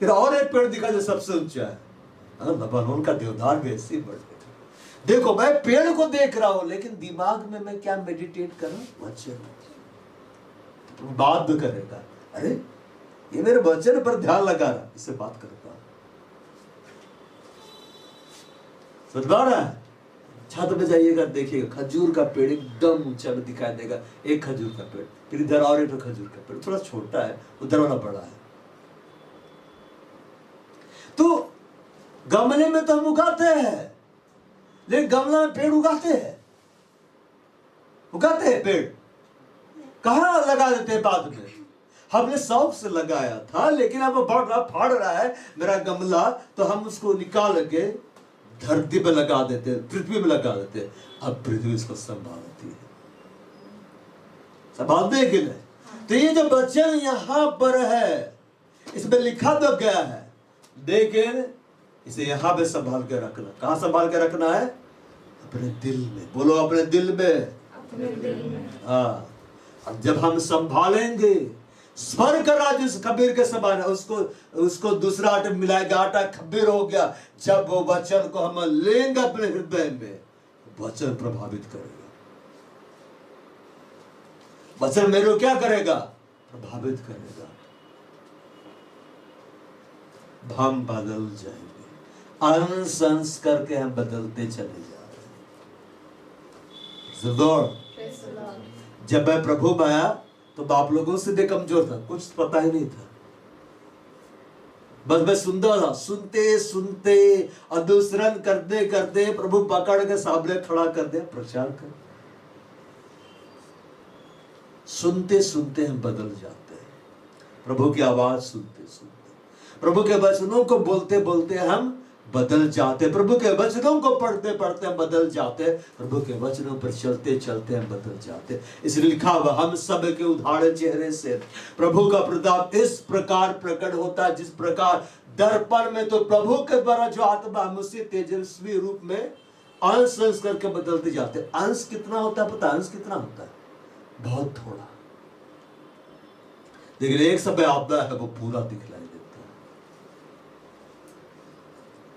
A: फिर और एक पेड़ दिखा जो सबसे ऊंचा है, लेबानोन का देवदार भी ऐसे ही बढ़ेगा। देखो मैं पेड़ को देख रहा हूं, लेकिन दिमाग में मैं क्या मेडिटेट कर रहा हूं? वचन बात भी करेगा, अरे ये मेरे वचन पर ध्यान लगा रहा, इससे बात करता हूं। समझ रहा है? छत पे जाइएगा, देखिएगा खजूर का पेड़ एकदम ऊंचा में दिखाई देगा, एक खजूर का पेड़, फिर इधर और एक खजूर का पेड़, थोड़ा छोटा है, उधर वाला बड़ा है। तो गमले में तो हम उगाते हैं, लेकिन गमला में पेड़ उगाते हैं पेड़ कहां लगा देते हैं? बाद में हमने शौक से लगाया था, लेकिन अब बढ़ रहा, फाड़ रहा है मेरा गमला, तो हम उसको निकाल के धरती पे लगा देते, पृथ्वी में लगा देते। अब पृथ्वी इसको संभालती है, संभालते कि नहीं? तो ये जो वचन यहां पर है, इसमें लिखा तो गया है, लेकिन इसे यहां पे संभाल के रखना। कहां संभाल के रखना है? अपने दिल में। बोलो अपने दिल में। हाँ, अब जब हम संभालेंगे, स्वर्ग का राज्य उस खमीर के समान है, उसको दूसरा आटा मिलाएगा, आटा खमीर हो गया। जब वो वचन को हम लेंगे अपने हृदय में, वचन प्रभावित करेगा। वचन मेरे को क्या करेगा? प्रभावित करेगा। हम बदल जाएंगे, अनुसंस करके हम बदलते चले जा रहे हैं। जब मैं प्रभु में आया तो बाप लोगों से भी कमजोर था, कुछ पता ही नहीं था। बस मैं सुनता था, सुनते सुनते अनुसरण करते करते प्रभु पकड़ के सामने खड़ा कर दिया, प्रचार कर। सुनते सुनते हम बदल जाते हैं, प्रभु की आवाज सुनते सुनते, प्रभु के वचनों को बोलते बोलते हम बदल जाते, प्रभु के वचनों को पढ़ते पढ़ते हम बदल जाते, प्रभु के वचनों पर चलते चलते हम बदल जाते। इसलिए लिखा हुआ, हम सब के उधार चेहरे से प्रभु का प्रताप इस प्रकार प्रकट होता है, जिस प्रकार दर्पण में तो प्रभु के द्वारा जो आत्मा हम उसी तेजस्वी रूप में अंश अंश करके बदलते जाते। अंश कितना होता है पता? अंश कितना होता है? बहुत थोड़ा, लेकिन एक समय आता है वो पूरा दिखलाई देता है।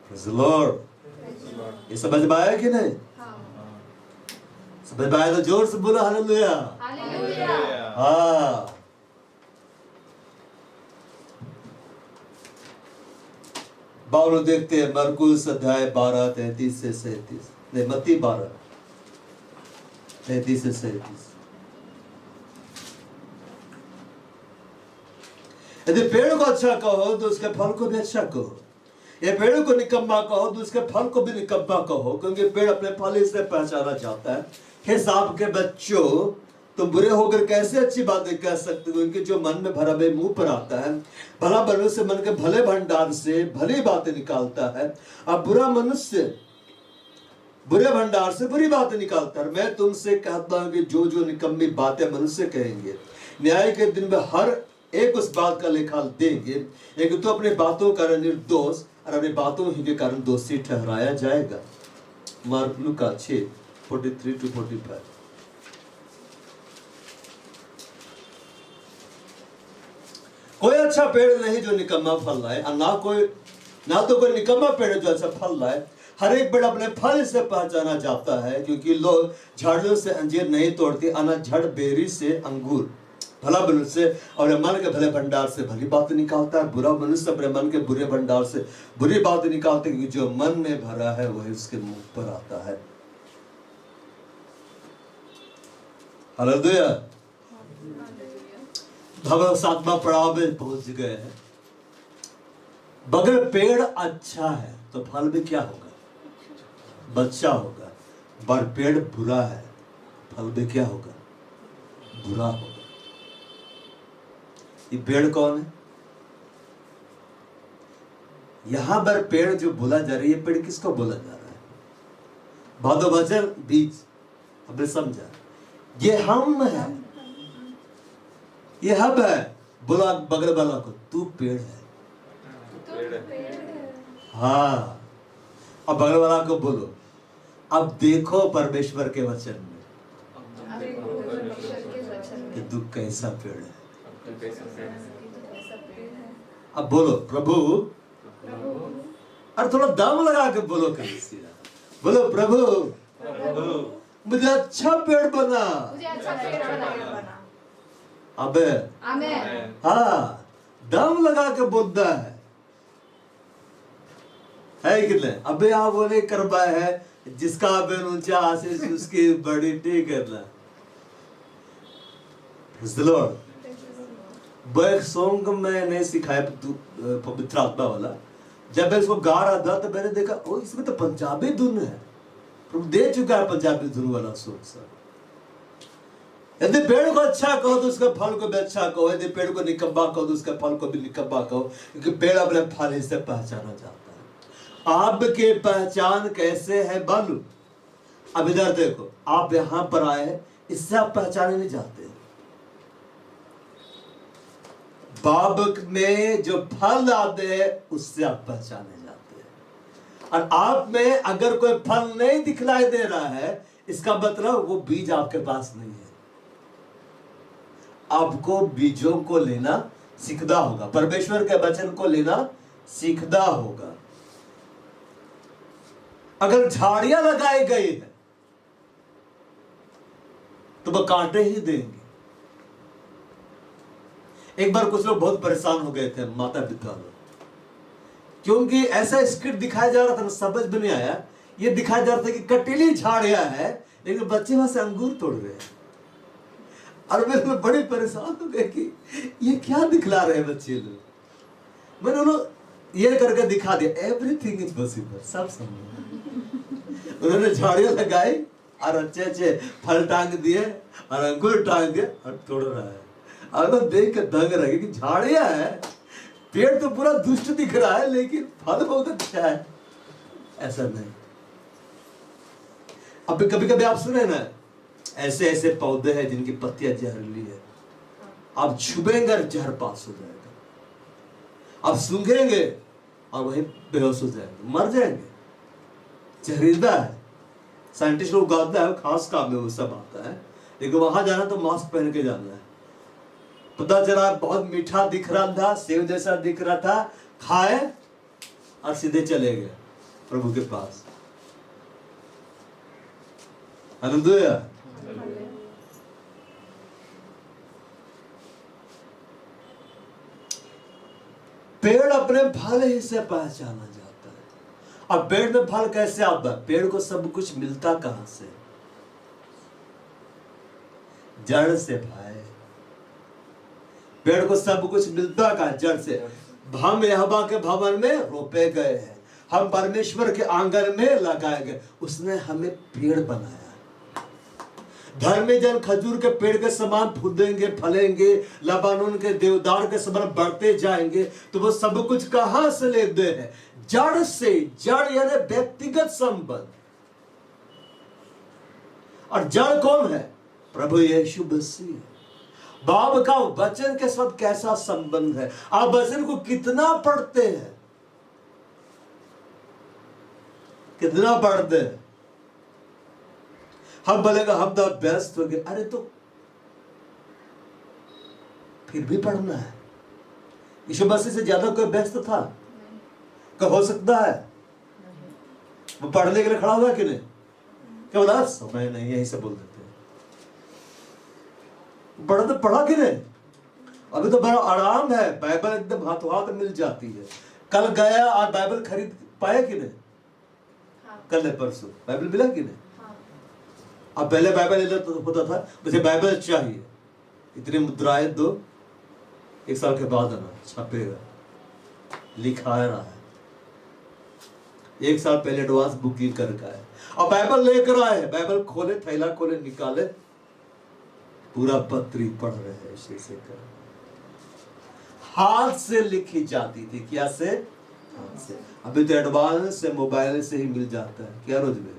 A: Praise the Lord। ये समझ में आया कि नहीं? समझ में आया तो जोर से बोलो हालेलुया। हाँ, बावलो देखते हैं मरकुस अध्याय 12 33 से 37, नहीं मत्ती 12 33 से 37। यदि पेड़ को अच्छा कहो तो उसके फल को भी अच्छा कहो, ये पेड़ को निकम्मा कहो तो उसके फल को भी निकम्मा कहो, क्योंकि पेड़ अपने फल से पहचाना जाता है। हे सांप के बच्चों, तुम बुरे होकर कैसे अच्छी बातें कह सकते हो? उनके जो मन में भरा वे मुंह पर आता है। भला मनुष्य मन के भले भंडार से भली बातें निकालता है, अब बुरा मनुष्य बुरे भंडार से बुरी बातें निकालता है। मैं तुमसे कहता हूं कि जो जो निकम्मी बातें मनुष्य कहेंगे, न्याय के दिन में हर एक उस बात का लेखा देंगे। एक तो अपनी बातों का निर्दोष और अपनी बातों ही के कारण दोषी ठहराया जाएगा। Mark Luka 6:43 to 45। कोई अच्छा पेड़ नहीं जो निकम्मा फल लाए, और ना तो कोई निकम्मा पेड़ जो अच्छा फल लाए। हर एक पेड़ अपने फल से पहचाना जाता है, क्योंकि लोग झाड़ियों से अंजीर नहीं तोड़ते, और न झड़ बेरी से अंगूर। भला मनुष्य अपने मन के भले भंडार से भली बात निकालता है, बुरा मनुष्य अपने मन के बुरे भंडार से बुरी बात निकालते, क्योंकि जो मन में भरा है वही उसके मुंह पर आता है। हालेलुया। हम 7वां पड़ाव में पहुंच गए हैं। बगैर पेड़ अच्छा है तो फल भी क्या होगा? बच्चा होगा। पर पेड़ बुरा है, फल भी क्या होगा? बुरा होगा। ये पेड़ कौन है? यहां पर पेड़ जो बोला जा रहा है, ये पेड़ किसको बोला जा रहा है? भादोवचन बीज, हमने समझा, ये हम है, ये हब है। बोला बगल वाला को, तू पेड़ है। हाँ, अब बगल वाला को बोलो, अब देखो परमेश्वर के वचन में कि तू कैसा पेड़ है। अब बोलो प्रभु, और थोड़ा दम लगा के बोलो, बोलो प्रभु मुझे अच्छा पेड़ बना। अबे हाँ, दम लगा के बोलता है कि नहीं? अबे आप बोले करवा है, जिसका अबे ऊंचा आशीष उसकी बड़ी टेक करना। वो एक सॉन्ग मैंने सिखाया पवित्र आत्मा वाला, जब मैं इसको गा रहा था तो मैंने देखा ओ इसमें तो पंजाबी धुन है। प्रभु दे चुका है पंजाबी धुन वाला सॉन्ग सर। यदि पेड़ को अच्छा कहो तो उसका फल को भी अच्छा कहो, यदि पेड़ को निकम्मा कहो तो उसका फल को भी निकम्मा कहो, क्योंकि पेड़ अपने फल से पहचाना जाता है। आपके पहचान कैसे है बालू? अब इधर देखो, आप यहां पर आए, इससे आप पहचाने नहीं जाते। बाब में जो फल आते हैं उससे आप पहचाने जाते हैं। और आप में अगर कोई फल नहीं दिखलाई दे रहा है, इसका मतलब वो बीज आपके पास नहीं है। आपको बीजों को लेना सीखना होगा, परमेश्वर के वचन को लेना सीखना होगा। अगर झाड़ियां लगाई गई है तो वो कांटे ही देंगे। एक बार कुछ लोग बहुत परेशान हो गए थे, माता पिता लोग, क्योंकि ऐसा स्क्रिप्ट दिखाया जा रहा था, समझ में नहीं आया। ये दिखाया जा रहा था कि कटीली झाड़ियां है, लेकिन बच्चे वहां से अंगूर तोड़ रहे हैं। और मैं बड़े परेशान हो गए कि ये क्या दिखला रहे बच्चे लोग। मैंने उन्होंने ये करके दिखा दिया, एवरीथिंग इज पॉसिबल, सब संभव। उन्होंने झाड़ियां लगाई और अच्छे अच्छे फल टांग दिए और अंकुर टांग दिए और तोड़ रहा है। और तो देख के दंग रहे कि झाड़ियां है, पेड़ तो पूरा दुष्ट दिख रहा है लेकिन फल बहुत अच्छा है। ऐसा नहीं। अब कभी कभी आप सुने ना, ऐसे ऐसे पौधे हैं जिनकी पत्तियां जहरीली है, आप छुएंगे और जहर पास हो जाएगा, आप सूंघेंगे और वहीं बेहोश हो जाएंगे, मर जाएंगे, जहरीला है। साइंटिस्ट लोग उगाता है, खास काम में वो सब आता है, लेकिन वहां जाना तो मास्क पहन के जाना है। पता चला बहुत मीठा दिख रहा था, सेव जैसा दिख रहा था, खाए और सीधे चले गए प्रभु के पास। हालेलुया। पेड़ अपने फल ही से पहचाना जाता है। अब पेड़ में फल कैसे आता है? पेड़ को सब कुछ मिलता कहां से? जड़ से भाई। पेड़ को सब कुछ मिलता कहां? जड़ से। हम यहोवा के भवन में रोपे गए हैं, हम परमेश्वर के आंगन में लगाए गए, उसने हमें पेड़ बनाया। धर्मी जन खजूर के पेड़ के समान फूदेंगे, फलेंगे, लबानोन के देवदार के समान बढ़ते जाएंगे। तो वो सब कुछ कहां से लेते हैं? जड़ से। जड़ यानी व्यक्तिगत संबंध। और जड़ कौन है? प्रभु यीशु मसीह। बाप का वचन के साथ कैसा संबंध है? आप वचन को कितना पढ़ते हैं? कितना पढ़ते हैं? हम बोलेगा हम तो व्यस्त हो गए, अरे तो फिर भी पढ़ना है। यीशु मसीह से ज्यादा कोई व्यस्त था? क्या हो सकता है? वो पढ़ने के लिए खड़ा हुआ कि नहीं? क्या बोला? समय नहीं, यही से बोल देते हैं। पढ़ा तो पढ़ा कि नहीं? अभी तो बड़ा आराम है, बाइबल एकदम हाथों हाथ मिल जाती है। कल गया और बाइबल खरीद पाया कि नहीं? कल ने परसों बाइबल मिला कि नहीं? अब पहले बाइबल इधर तो होता था, मुझे बाइबल चाहिए, इतनी मुद्राएं दो, एक साल के बाद आना छपेगा, लिखा रहा है। एक साल पहले एडवांस बुकिंग करके आए, अब बाइबल लेकर आए, बाइबल खोले, थैला खोले, निकाले, पूरा पत्री पढ़ रहे हैं। ऐसे कर हाथ से लिखी जाती थी। क्या से? हाथ से। अभी तो एडवांस से मोबाइल से ही मिल जाता है। क्या रोज में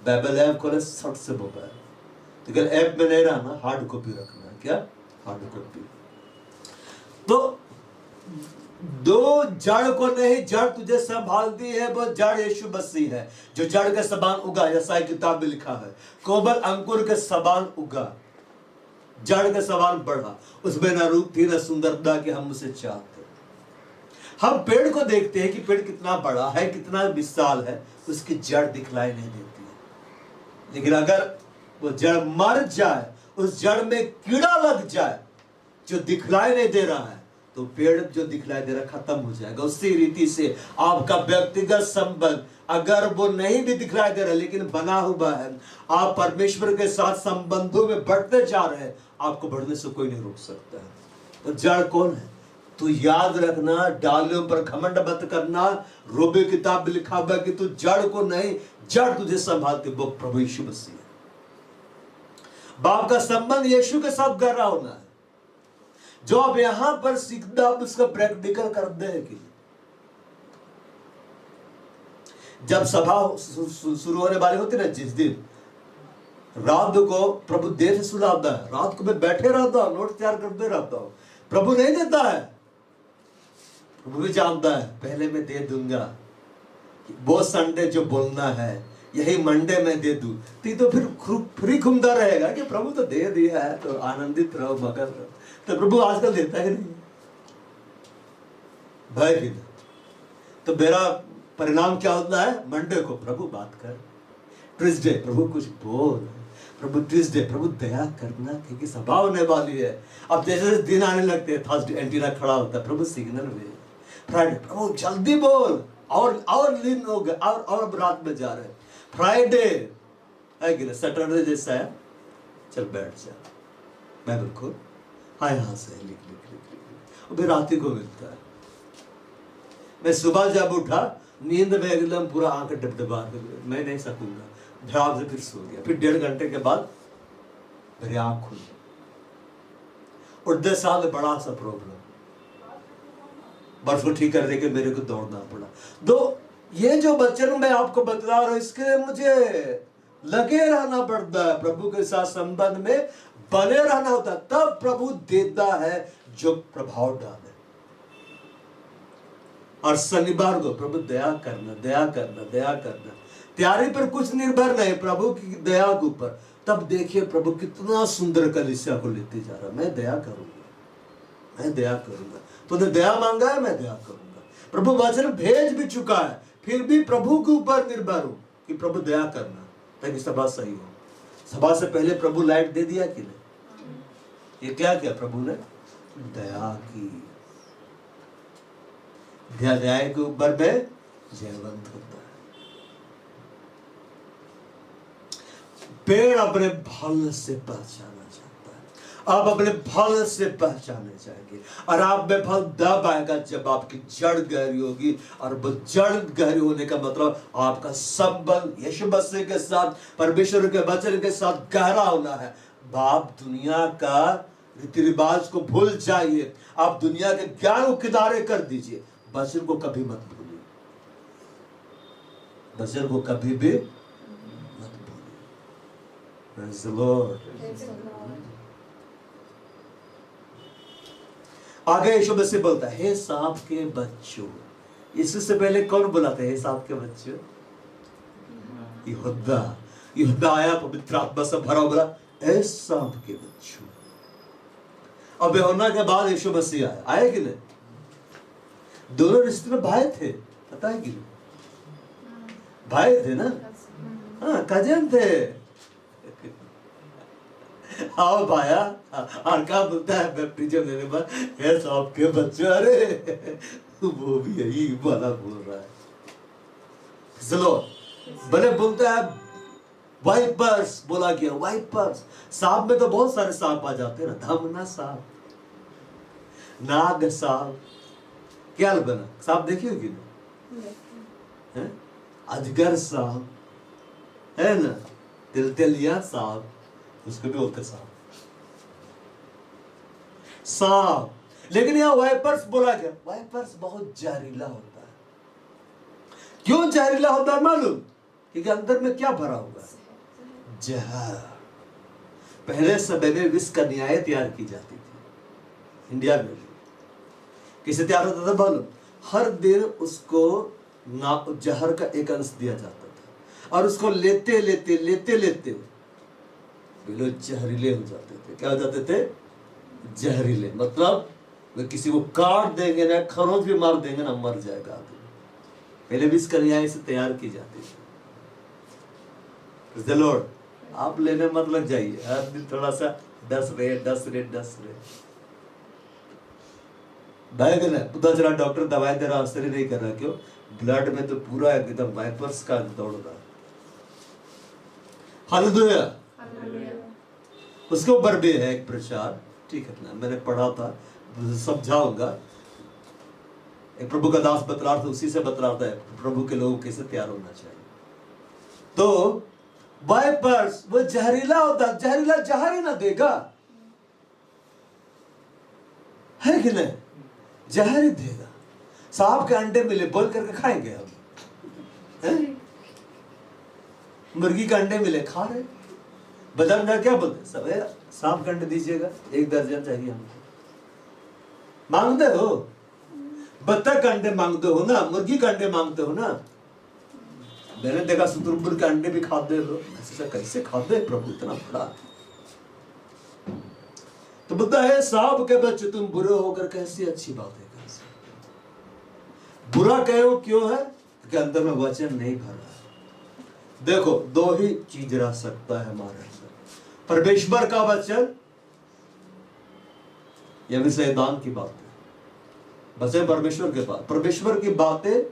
A: बाइबल ऐप खोले, सट से मोबाइल, तो अगर ऐप में नहीं रहना, हार्ड कॉपी रखना। क्या? Hard copy. तो दो जड़ को नहीं, जड़ तुझे संभालती है, वो जड़ यीशु मसीह है, जो जड़ के समान उगा। यशायाह किताब में लिखा है, कोमल अंकुर के समान उगा, जड़ के समान बढ़ा, उसमें न रूप थी न सुंदरता कि हम उसे चाहते। हम पेड़ को देखते हैं कि पेड़ कितना बड़ा है, कितना विशाल है, उसकी जड़ दिखलाई नहीं देती है। लेकिन अगर वो जड़ मर जाए, उस जड़ में कीड़ा लग जाए जो दिखलाई नहीं दे रहा है, तो पेड़ जो दिखलाई दे रहा खत्म हो जाएगा। उसी रीति से आपका व्यक्तिगत संबंध अगर वो नहीं भी दिखलाई दे रहा लेकिन बना हुआ है, आप परमेश्वर के साथ संबंधों में बढ़ते जा रहे हैं, आपको बढ़ने से कोई नहीं रोक सकता है। तो जड़ कौन है? तू याद रखना, डालियों पर घमंड मत करना। रोबे किताब में लिखा हुआ है कि तू जड़ को नहीं, जड़ तुझे संभालती, वो प्रभु यीशु मसीह है। बाप का संबंध यीशु के साथ गहरा होना है। जो आप यहां पर सीखते आप उसका प्रैक्टिकल करते हैं कि जब सभा शुरू होने वाली होती है ना, जिस दिन रात को प्रभु देर से सुलाता है, रात को मैं बैठे रहता हूं, नोट तैयार करते रहता हूं, प्रभु नहीं देता है। प्रभु भी जानता है पहले मैं दे दूंगा, वो संडे जो बोलना है यही मंडे में दे दूं, तो फिर फ्री घूमता रहेगा कि प्रभु तो दे दिया है तो आनंदित रहो, मगन रहो। तो प्रभु आजकल देता ही नहीं भाई। तो मेरा परिणाम क्या होता है? मंडे को प्रभु बात कर, ट्यूसडे प्रभु कुछ बोल, प्रभु ट्यूसडे प्रभु दया करना क्योंकि सभा होने वाली है। अब जैसे दिन आने लगते हैं, थर्सडे एंटीना खड़ा होता है, प्रभु सिग्नल में, फ्राइडे प्रभु जल्दी बोल, और दिन हो गए, और अब रात में जा रहे हैं, फ्राइडे है कि सैटरडे जैसा है, चल बैठ जा, बाइबल को हाँ यहाँ से लिख लिख लिख लिख, फिर रात को मिलता है। मैं सुबह जब उठा नींद में एकदम पूरा आंख डबडबा, मैं नहीं सकूंगा, धड़ाम से फिर सो गया। फिर 1.5 घंटे के बाद मेरी आंख खुली। उठते साथ बड़ा सा प्रॉब्लम, बर्फ को ठीक करने के मेरे को दौड़ना पड़ा। तो ये जो वचन मैं आपको बतला रहा हूं, इसके लिए मुझे लगे रहना पड़ता है, प्रभु के साथ संबंध में बने रहना होता है, तब प्रभु देता है जो प्रभाव डाले। और शनिवार को प्रभु दया करना, दया करना, दया करना, तैयारी पर कुछ निर्भर नहीं, प्रभु की दया के ऊपर। तब देखिए प्रभु कितना सुंदर कलीसिया को लेते जा रहा। मैं दया करूंगा, मैं दया करूंगा, तूने दया मांगा है, मैं दया करूंगा। प्रभु वचन भेज भी चुका है, फिर भी प्रभु के ऊपर निर्भर हूं कि प्रभु दया करना ताकि सभा सही हो। सभा से पहले प्रभु लाइट दे दिया कि नहीं? ये क्या किया प्रभु ने? दया की। न्याय के ऊपर में जयवंत होता है। पेड़ अपने फल से पहचाना जाता है। आप अपने फल से पहचाने जाएंगे, और आप में फल तब आएगा जब आपकी जड़ गहरी होगी। और वो जड़ गहरी होने का मतलब आपका संबंध यीशु मसीह के साथ, परमेश्वर के वचन के साथ गहरा होना है। आप दुनिया का रीति रिवाज को भूल जाइए, आप दुनिया के ज्ञान को किनारे कर दीजिए। वचन को कभी मत भूलिए, वचन को कभी भी मत भूलिए। Praise the Lord। आगे यीशु मसीह बोलता है, हे सांप के बच्चों। इससे पहले कौन बुलाता है हे सांप के बच्चों? यहूदा आया, पवित्र आत्मा से भरा, बोला हे सांप के बच्चों। अब यूहन्ना के बाद यीशु मसीह आया कि नहीं? दोनों रिश्ते में भाई थे, पता है कि नहीं? भाई थे ना, हाँ कजन थे। आओ भाया, और क्या बोलता है बैप्टिज्म लेने पर, हे सांप के बच्चे। अरे वो भी यही वाला बोल रहा है। चलो भले बोलता है वाइपर्स, बोला गया वाइपर्स। सांप में तो बहुत सारे सांप आ जाते हैं ना, धमना सांप, नाग सांप, क्या बना सांप देखी होगी ना, अजगर सांप है ना, तिलतिलिया सांप, उसको भी बोलते सांप। लेकिन यहां वाइपर्स बोला गया। वाइपर्स बहुत जहरीला होता है। क्यों जहरीला होता है मालूम? क्योंकि अंदर में क्या भरा हुआ है? जहर। पहले समय में विष का न्याय तैयार की जाती थी इंडिया में। किसे तैयार होता था मालूम? हर दिन उसको जहर का एक अंश दिया जाता था, और उसको लेते लेते लेते लेते लोग जहरीले हो जाते थे। क्या हो जाते थे? जहरीले। मतलब वे किसी को काट देंगे ना, खरोंच भी मार देंगे ना, मर जाएगा आदमी। पहले भी इसका न्याय से तैयार की जाती थी। लॉर्ड, आप लेने मत लग जाइए, हर दिन थोड़ा सा 10 रेट पता चला डॉक्टर दवाई दे रहा, असर नहीं कर रहा। क्यों? ब्लड में तो पूरा एकदम वाइपर्स का दौड़ रहा। हालेलुया। उसके ऊपर भी है एक प्रचार, ठीक है ना, मैंने पढ़ा था, समझाऊंगा। एक प्रभु का दास बतला था, उसी से बतलाता है प्रभु के लोग कैसे तैयार होना चाहिए। तो वाइपर्स वो जहरीला होता, जहरीला जहर ही ना देगा, है कि नहीं? जहर ही देगा। सांप के अंडे मिले, बोल करके खाएंगे हम? मुर्गी के अंडे मिले, खा रहे। बाजार में क्या बोलते? सब सांप के अंडे दीजिएगा, 1 दर्जन चाहिए हमको। मांगते हो? बत्तख के अंडे मांगते हो ना, मुर्गी के अंडे मांगते हो ना। मैंने देखा सुतुरपुर के अंडे भी खाते लोग। ऐसा कैसे खाते प्रभु इतना बड़ा? तो बोलता है सांप के बच्चे, तुम बुरे होकर कैसी अच्छी बातें कर सकते हो? बुरा कहो क्यों है? क्योंकि अंदर में वचन नहीं भरा है। देखो, 2 ही चीज रह सकता है हमारे अंदर, परमेश्वर का वचन या फिर शैतान की बातें। वचन परमेश्वर के पास, परमेश्वर की बातें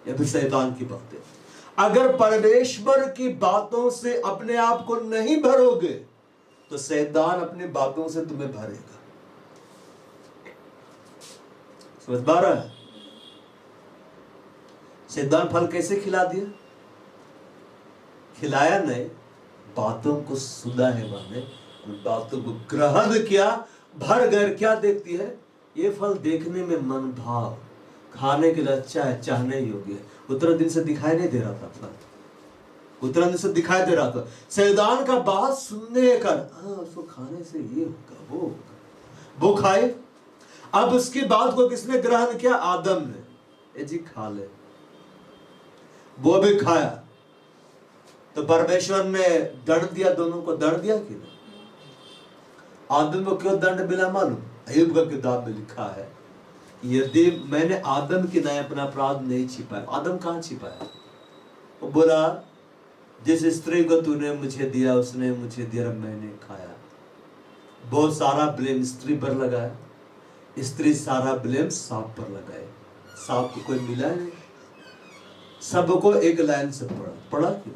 A: या फिर शैतान की बातें। अगर परमेश्वर की बातों से अपने आप को नहीं भरोगे तो शैतान अपनी बातों से तुम्हें भरेगा। समझ पा रहा है? शैतान फल कैसे खिला दिया? खिलाया नहीं, बातों को सुना है माने, उन बातों को ग्रहण किया, भर गए। क्या देखती है? ये फल देखने में मन भाव, खाने के लिए अच्छा है, चाहने योग्य है। उतना दिन से दिखाई नहीं दे रहा था फल, उतना दिन से दिखाई दे रहा था। शैतान का बात सुनने कर, उसको खाने से ये होगा, वो होगा, वो खाए। अब उसकी बात को किसने ग्रहण किया? आदम ने। ए जी खा ले, वो भी खाया। तो परमेश्वर ने दंड दिया, दोनों को दंड दिया कि नहीं? आदम को क्यों दंड मिला मालूम? अय्यूब का किताब में लिखा है, यदि मैंने आदम की नए अपना अपराध नहीं छिपाया। आदम कहां छिपाया? वो बोला जिस स्त्री को तूने मुझे दिया उसने मुझे दिया, मैंने खाया। बहुत सारा ब्लेम स्त्री पर लगाया, स्त्री सारा ब्लेम सांप पर लगाए। सांप को कोई मिला नहीं, सबको एक लाइन से पड़ा क्यों?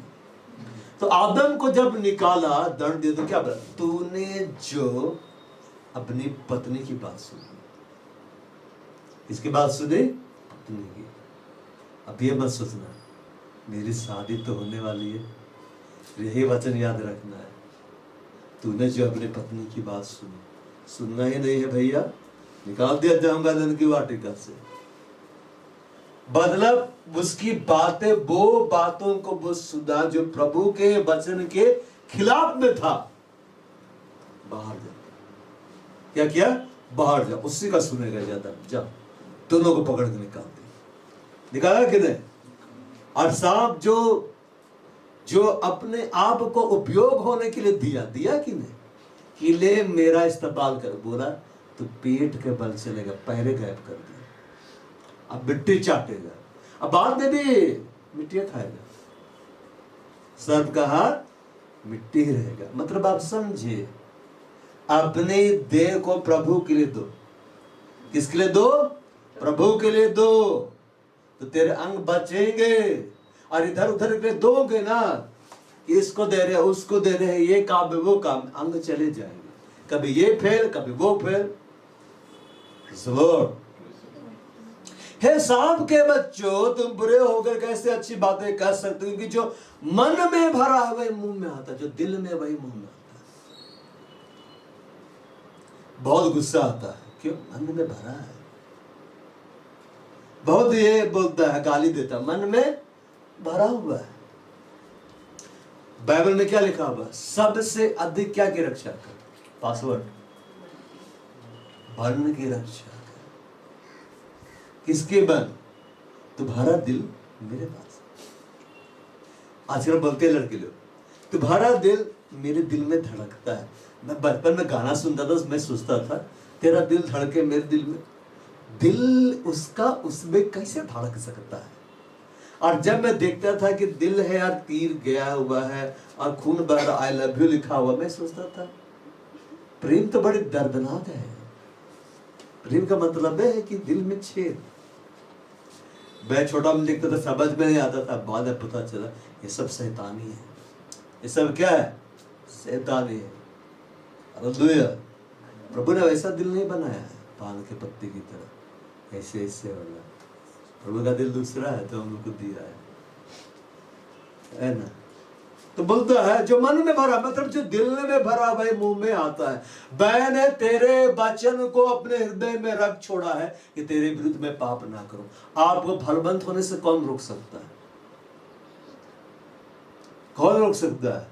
A: तो आदम को जब निकाला, दंड दिया, तो क्या बोला? तूने जो अपनी पत्नी की बात सुनी, इसकी बात सुनी पत्नी की। अब ये मत सोचना मेरी शादी तो होने वाली है, यही वचन याद रखना है। तूने जो अपनी पत्नी की बात सुनी, सुनना ही नहीं है भैया, निकाल दिया जाऊंगा धन की वाटिका से। मतलब उसकी बातें, वो बातों को वो सुना जो प्रभु के वचन के खिलाफ में था। बाहर जा, क्या किया? बाहर जा, उसी का सुनेगा ज्यादा। जा, दोनों को पकड़ के निकाल दिया। निकाला कि नहीं? और सांप जो अपने आप को उपयोग होने के लिए दिया कि नहीं, कि ले मेरा इस्तेमाल कर। बोला तो पेट के बल चलेगा, पहले गायब कर दिया। अब मिट्टी चाटेगा, अब बाद में भी मिट्टी खाएगा। सर्प का हाथ मिट्टी ही रहेगा। मतलब आप समझिए, अपने देह को प्रभु के लिए दो। किसके लिए दो? प्रभु के लिए दो, तो तेरे अंग बचेंगे। और इधर उधर के दोगे ना, इसको दे रहे उसको दे रहे, ये काम वो काम, अंग चले जाएंगे। कभी ये फेल, कभी वो फेल। हे सांप के बच्चों, तुम बुरे होकर कैसे अच्छी बातें कर सकते हो? क्योंकि जो मन में भरा है वही मुंह में आता है, जो दिल में वही मुंह में आता है। बहुत गुस्सा आता है, क्यों? मन में भरा है। बहुत ये बोलता है, गाली देता, मन में भरा हुआ है। बाइबल में क्या लिखा हुआ? सबसे अधिक क्या की रक्षा कर? पासवर्ड, वर्ण की रक्षा कर। किसके बन? तुम्हारा दिल मेरे पास। आजकल बोलते हैं लड़के लोग, तुम्हारा दिल मेरे दिल में धड़कता है। मैं बचपन में गाना सुनता था, मैं सोचता था तेरा दिल धड़के मेरे दिल में। दिल उसका उसमें कैसे धड़क सकता है? और जब मैं देखता था कि दिल है यार, तीर गया हुआ है और खून बह रहा, आई लव यू लिखा हुआ, मैं सोचता था प्रेम तो बड़ी दर्दनाक है। प्रेम का मतलब है कि दिल में छेद। मैं छोटा में देखता था, समझ में नहीं आता था, बाद में पता चला ये सब शैतानी है। ये सब क्या है? शैतानी है। हालेलुया। प्रभु ने वैसा दिल नहीं बनाया है पान के पत्ते की तरह, ऐसे ऐसे वाला। प्रभु का दिल दूसरा है, तो हम लोग को दिया है ना। तो बोलता है जो मन में भरा, मतलब जो दिल में भरा वही मुंह में आता है। मैंने तेरे वचन को अपने हृदय में रख छोड़ा है कि तेरे विरुद्ध में पाप ना करूं। आपको फलवंत होने से कौन रोक सकता है? कौन रोक सकता है?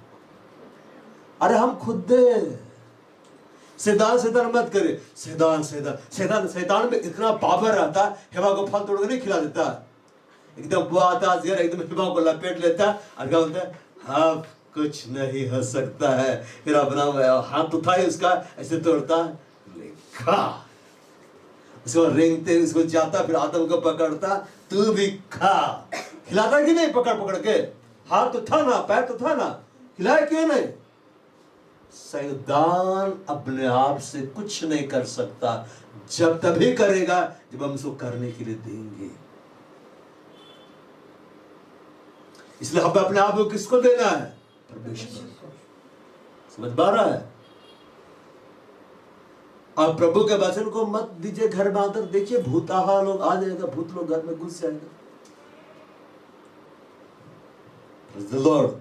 A: अरे हम खुद दे। शैतान मत करे। शैतान में इतना पावर रहता है, हिवा को फल तोड़ के नहीं खिला देता। एकदम वो आता है, एकदम हिवा को लपेट लेता है और क्या बोलता है? हाँ कुछ नहीं हो सकता है। फिर अपना हाथ उठाए उसका, ऐसे तोड़ता है, खा। उसको रेंगते, उसको जाता, फिर आदम को पकड़ता, तू भी खा। खिलाता कि नहीं? पकड़ पकड़ के हाथ उठाना, पैर उठाना, खिलाए क्यों नहीं? शैतान अपने आप से कुछ नहीं कर सकता, जब तभी करेगा जब हम उसको करने के लिए देंगे। इसलिए हमें अपने आप को किसको देना है? परमेश्वर। समझ पा रहा है? आप प्रभु के वचन को मत दीजिए घर में आकर, देखिए भूताहा लोग आ जाएगा, भूत लोग घर में घुस जाएगा। Praise the Lord।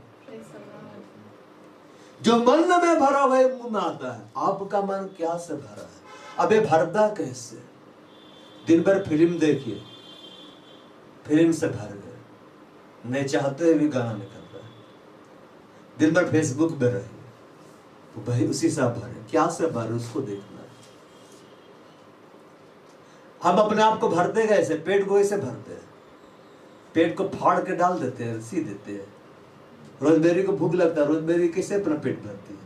A: जो मन में भरा हुआ है मुंह में आता है। आपका मन क्या से भरा है? अबे भरदा कैसे? दिन भर फिल्म देखिए, फिल्म से भर गए, नहीं चाहते हुए गाना निकल रहा है। दिन भर फेसबुक में रहिए, तो भाई उसी से भरे, क्या से भरे उसको देखना है। हम अपने आप को भरते कैसे? पेट को ऐसे भरते हैं, पेट को फाड़ के डाल देते हैं, सी देते हैं। रोजमेरी को भूख लगता है, रोजमेरी कैसे अपना पेट भरती है?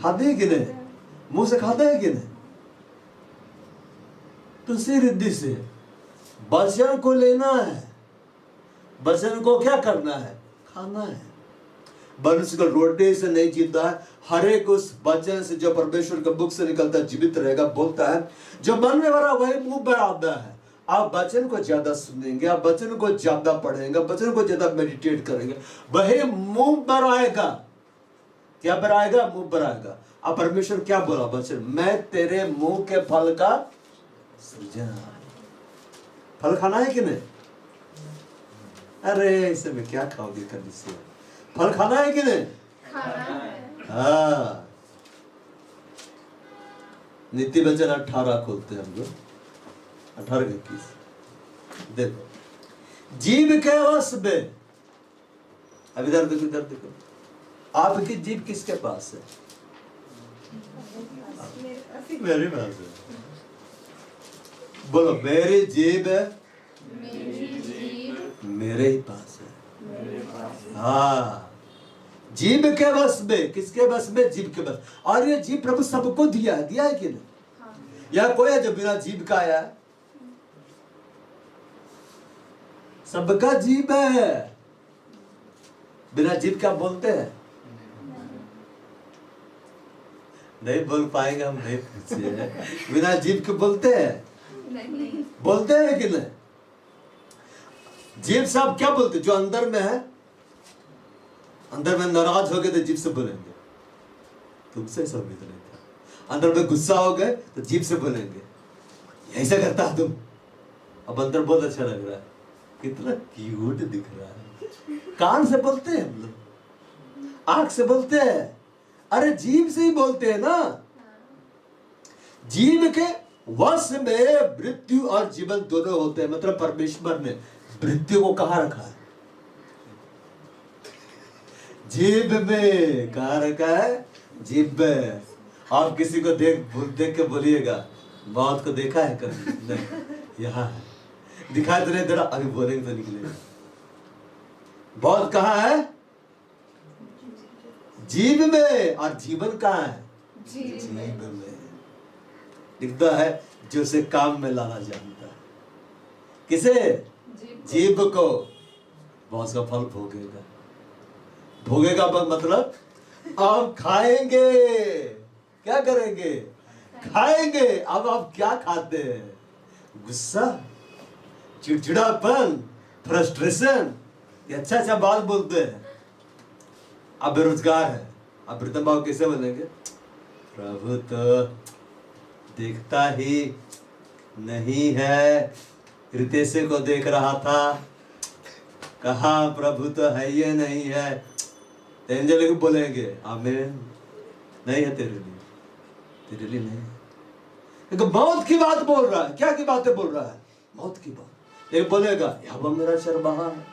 A: खाते हैं कि नहीं? मुंह से खाते हैं कि नहीं? तो सी रिद्धि से वचन को लेना है, वचन को क्या करना है? खाना है। मनुष्य को रोटी से नहीं जीता है, हर एक उस वचन से जो परमेश्वर के मुख से निकलता है जीवित रहेगा। बोलता है जो मन में भरा वही मुंह पर आता है। आप वचन को ज्यादा सुनेंगे, आप वचन को ज्यादा पढ़ेंगे, वचन को ज्यादा मेडिटेट करेंगे, वही मुंह पर आएगा। क्या पर आएगा? मुंह पर आएगा। अब परमेश्वर क्या बोला वचन? मैं तेरे मुंह के फल का सृजन। फल खाना है कि नहीं? अरे इसे में क्या खाओगे कभी से? फल खाना है कि नहीं? खाना है। हाँ, नीति वचन 18 खोलते हैं हम लोग, 18-21। देखो, जीव के वश में, अब इधर देखो, इधर देखो, आपकी जीव किसके पास है? मेरे पास है। बोलो, मेरी जीव मेरे ही पास है। हाँ, जीव के वश में, किसके वश में? जीव के वश। और ये जीव प्रभु सबको दिया है, दिया है कि नहीं? या कोई है जो बिना जीव का आया है? सबका जीव है। बिना जीव का बोलते हैं? नहीं बोल पाएंगे हम, नहीं पूछे। बिना जीव के बोलते हैं? नहीं। बोलते हैं कि नहीं? जीव साहब क्या बोलते? जो अंदर में है, अंदर में नाराज हो गए तो जीव से बोलेंगे, तुमसे सब नहीं था। अंदर में गुस्सा हो गए तो जीव से बोलेंगे, ऐसा करता है तुम। अब अंदर बहुत अच्छा लग रहा है, कितना क्यूट दिख रहा है। कान से बोलते हैं हम लोग, आंख से बोलते हैं, अरे जीव से ही बोलते हैं ना। जीव के वश में मृत्यु और जीवन दोनों होते हैं। मतलब परमेश्वर ने मृत्यु को कहाँ रखा है? जीभ में। कहाँ रखा है? जीभ में। आप किसी को देख के बोलिएगा, मौत को देखा है कभी? नहीं, यहाँ है। दिखाई तो नहीं दे रहा, अभी बोलेंगे तो निकलेगा। मौत कहाँ है? जीभ में। और जीवन कहाँ है? जीभ में। दिखता है जो उसे काम में लाना जानता है। किसे? जीभ को। बहुत सा फल भोगेगा। भोगेगा मतलब आप खाएंगे। क्या करेंगे? खाएंगे। अब आप क्या खाते हैं? गुस्सा, चिड़चिड़ापन, फ्रस्ट्रेशन, ये अच्छा अच्छा बात बोलते हैं। आप बेरोजगार है, आप प्रीतम भाव कैसे बोलेंगे? प्रभु तो देखता ही नहीं है, रितेश को देख रहा था, कहा प्रभु तो है ये नहीं है। एंजल को बोलेंगे आमीन, नहीं है तेरे लिए, तेरे लिए नहीं। एक मौत की बात बोल रहा है। क्या की बातें बोल रहा है? मौत की बात। एक बोलेगा अब मेरा चरवाहा है,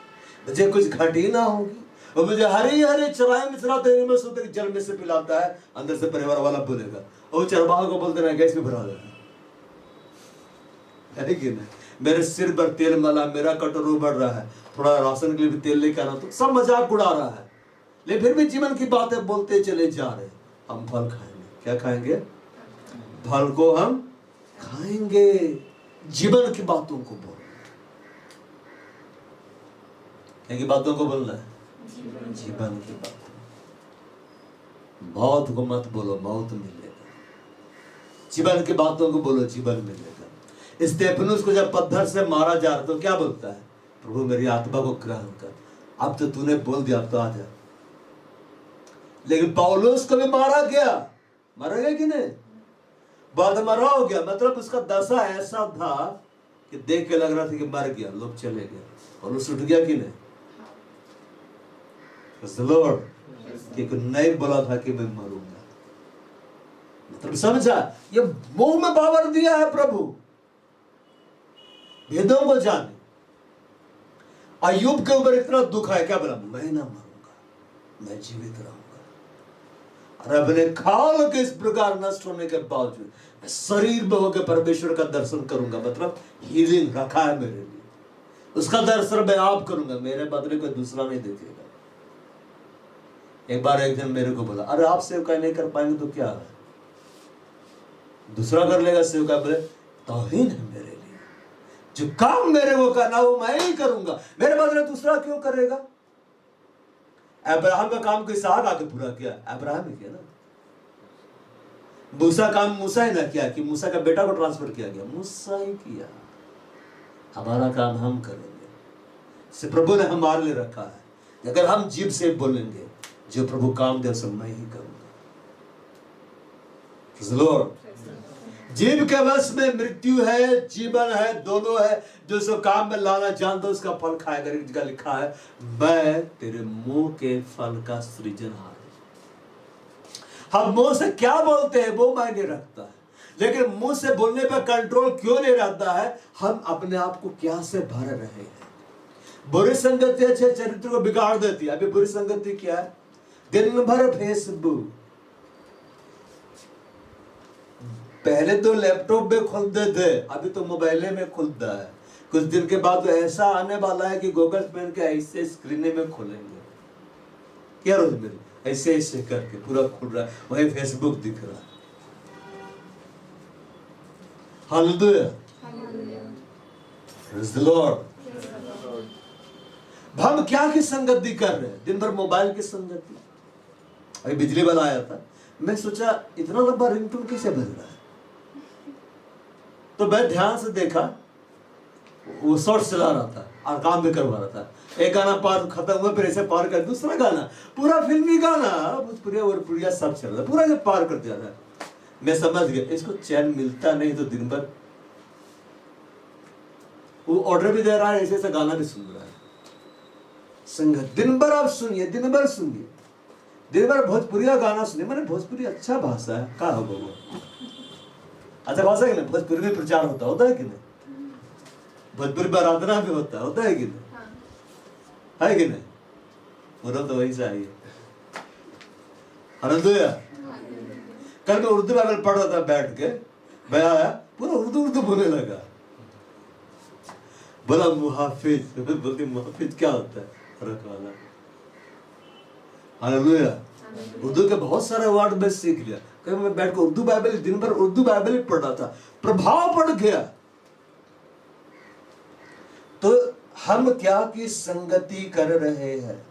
A: मुझे कुछ घटी ना होगी, और मुझे हरे हरे चराए में चराते में सोते जल में से पिलाता है। अंदर से परिवार वाला बोलेगा, और चरवाहा को बोलते ना गैस में भरा देना है कि नहीं? मेरे सिर पर तेल मला, मेरा कटोरा बढ़ रहा है, थोड़ा राशन के लिए भी तेल लेकर आना। तो सब मजाक उड़ा रहा है, लेकिन फिर भी जीवन की बातें बोलते चले जा रहे। हम फल खाएंगे। क्या खाएंगे? फल को हम खाएंगे। जीवन की बातों को बोलना। क्या की बातों को बोलना है? जीवन की बात। मौत को मत बोलो, मौत मिलेगा। जीवन की बातों को बोलो, जीवन मिलेगा। स्तेफनुस को जब पत्थर से मारा जा रहा तो क्या बोलता है? प्रभु मेरी आत्मा को ग्रहण कर। अब तो तूने बोल दिया, अब तो आ जा। लेकिन पौलुस को भी मारा गया। मारा गया कि नहीं? बाद मरा हो गया, मतलब उसका दशा ऐसा था कि देख के लग रहा था कि मर गया, लोग चले गए, और उस उठ गया कि नहीं? लॉर्ड कि नहीं बोला था कि मैं मरूंगा, मतलब समझा, ये मुंह में पावर दिया है प्रभु, भेदों को जाने। अय्यूब के ऊपर इतना दुख है, क्या बोला? मैं ना मरूंगा, मैं जीवित रहूंगा, और अपने खाल के इस प्रकार नष्ट होने के बावजूद मैं शरीर में होकर परमेश्वर का दर्शन करूंगा, मतलब हीलिंग रखा है मेरे लिए, उसका दर्शन मैं आप करूंगा, मेरे बदले कोई दूसरा नहीं देखेगा। एक बार एक दिन मेरे को बोला, अरे आप सेवकाई नहीं कर पाएंगे तो क्या है, दूसरा कर लेगा सेवकाई। बोले तौहीन है मेरे लिए, जो काम मेरे को करना वो मैं ही करूंगा, मेरे बदले दूसरा क्यों करेगा? अब्राहम का काम को इसहाक आके पूरा किया, अब्राहम ने किया ना। मूसा काम मूसा ही ना किया कि मूसा का बेटा को ट्रांसफर किया गया, मूसा ही किया। हमारा काम हम करेंगे, से प्रभु ने हमारे लिए रखा है। अगर हम जीभ से बोलेंगे जो प्रभु काम दे सब मैं ही करूंगा। जीव के वश में मृत्यु है, जीवन है, दोनों है। जो सो काम में लाना जानता उसका फल खाएगा। एक जगह लिखा है, मैं तेरे मुंह के फल का सृजनहार हूं। हम मुंह से क्या बोलते हैं वो मायने रखता है, लेकिन मुंह से बोलने पर कंट्रोल क्यों नहीं रहता है? हम अपने आप को क्या से भर रहे हैं? बुरी संगति अच्छे चरित्र को बिगाड़ देती है। अभी बुरी संगति क्या है? दिन भर फेसबुक, पहले तो लैपटॉप में खुलते थे, अभी तो मोबाइल में खुलता है। कुछ दिन के बाद तो ऐसा आने वाला है कि गॉगल्स पहन के ऐसे स्क्रीन में खोलेंगे, क्या रोज मेरे ऐसे ऐसे करके पूरा खुल रहा है, वही फेसबुक दिख रहा है। Hallelujah, praise the Lord. हम क्या की संगति कर रहे हैं? दिन भर मोबाइल की संगति। अभी बिजली वाला आया था, मैं सोचा इतना लंबा रिंगटोन कैसे बज रहा है, तो मैं ध्यान से देखा, वो शॉर्ट चला रहा था और काम भी करवा रहा था। एक गाना पार खत्म हुआ, फिर ऐसे पार कर दूसरा गाना, पूरा फिल्मी गाना, भोजपुरिया सब चल रहा है, पूरा पार कर दिया था। मैं समझ गया इसको चैन मिलता नहीं, तो दिन भर वो ऑर्डर भी दे रहा है, ऐसे ऐसा गाना भी सुन रहा है। संगत दिन भर आप सुनिए, दिन भर सुनिए, दिन भर भोजपुरिया गाना सुनिए। मैंने भोजपुरी अच्छा भाषा है, कहा होगा वो अच्छा भाषा है कि नहीं? भोजपुरी में प्रचार होता है कि नहीं? भोजपुरी पर आराधना भी होता है कि नहीं? है कि नहीं? बोलो तो वही चाहिए। हालेलुया। कल मैं उर्दू बाइबल पढ़ रहा था बैठ के, मैं आया पूरा उर्दू बोलने लगा। बोला मुहाफिज, बोलती मुहाफिज क्या होता है? रखवाला। हालेलुया। उर्दू के बहुत सारे वर्ड मैं सीख लिया। कहीं मैं बैठ कर उर्दू बाइबल, दिन भर उर्दू बाइबल ही पढ़ रहा था, प्रभाव पड़ गया। तो हम क्या की संगति कर रहे हैं?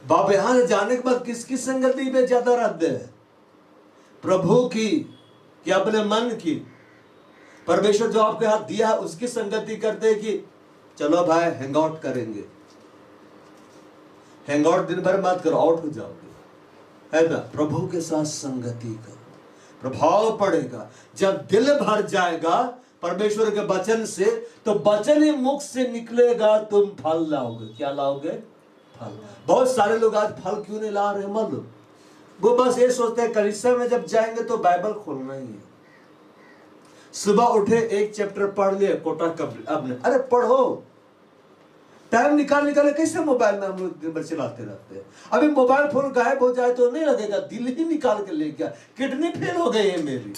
A: बाप यहां जाने के बाद किसकी संगति में ज्यादा रहते हैं? प्रभु की कि अपने मन की? परमेश्वर जो आपके हाथ दिया है उसकी संगति करते हैं कि चलो भाई हैंग आउट करेंगे? हैंग आउट दिन भर मत करो, आउट हो जाओगे, है ना? प्रभु के साथ संगति करो, प्रभाव पड़ेगा। जब दिल भर जाएगा परमेश्वर के वचन से, तो वचन ही मुख से निकलेगा, तुम फल लाओगे। क्या लाओगे? फल। बहुत सारे लोग आज फल क्यों नहीं ला रहे मालूम? वो बस ये सोचते हैं कलीसिया में जब जाएंगे तो बाइबल खोलना ही है। सुबह उठे एक चैप्टर पढ़ लिए, कोटा अपने, अरे पढ़ो, टाइम निकाल कैसे मोबाइल में हम लोग दिन भर चलाते रहते हैं? अभी मोबाइल फोन गायब हो जाए तो नहीं लगेगा, दिल ही निकाल के ले गया, किडनी फेल हो गई है मेरी।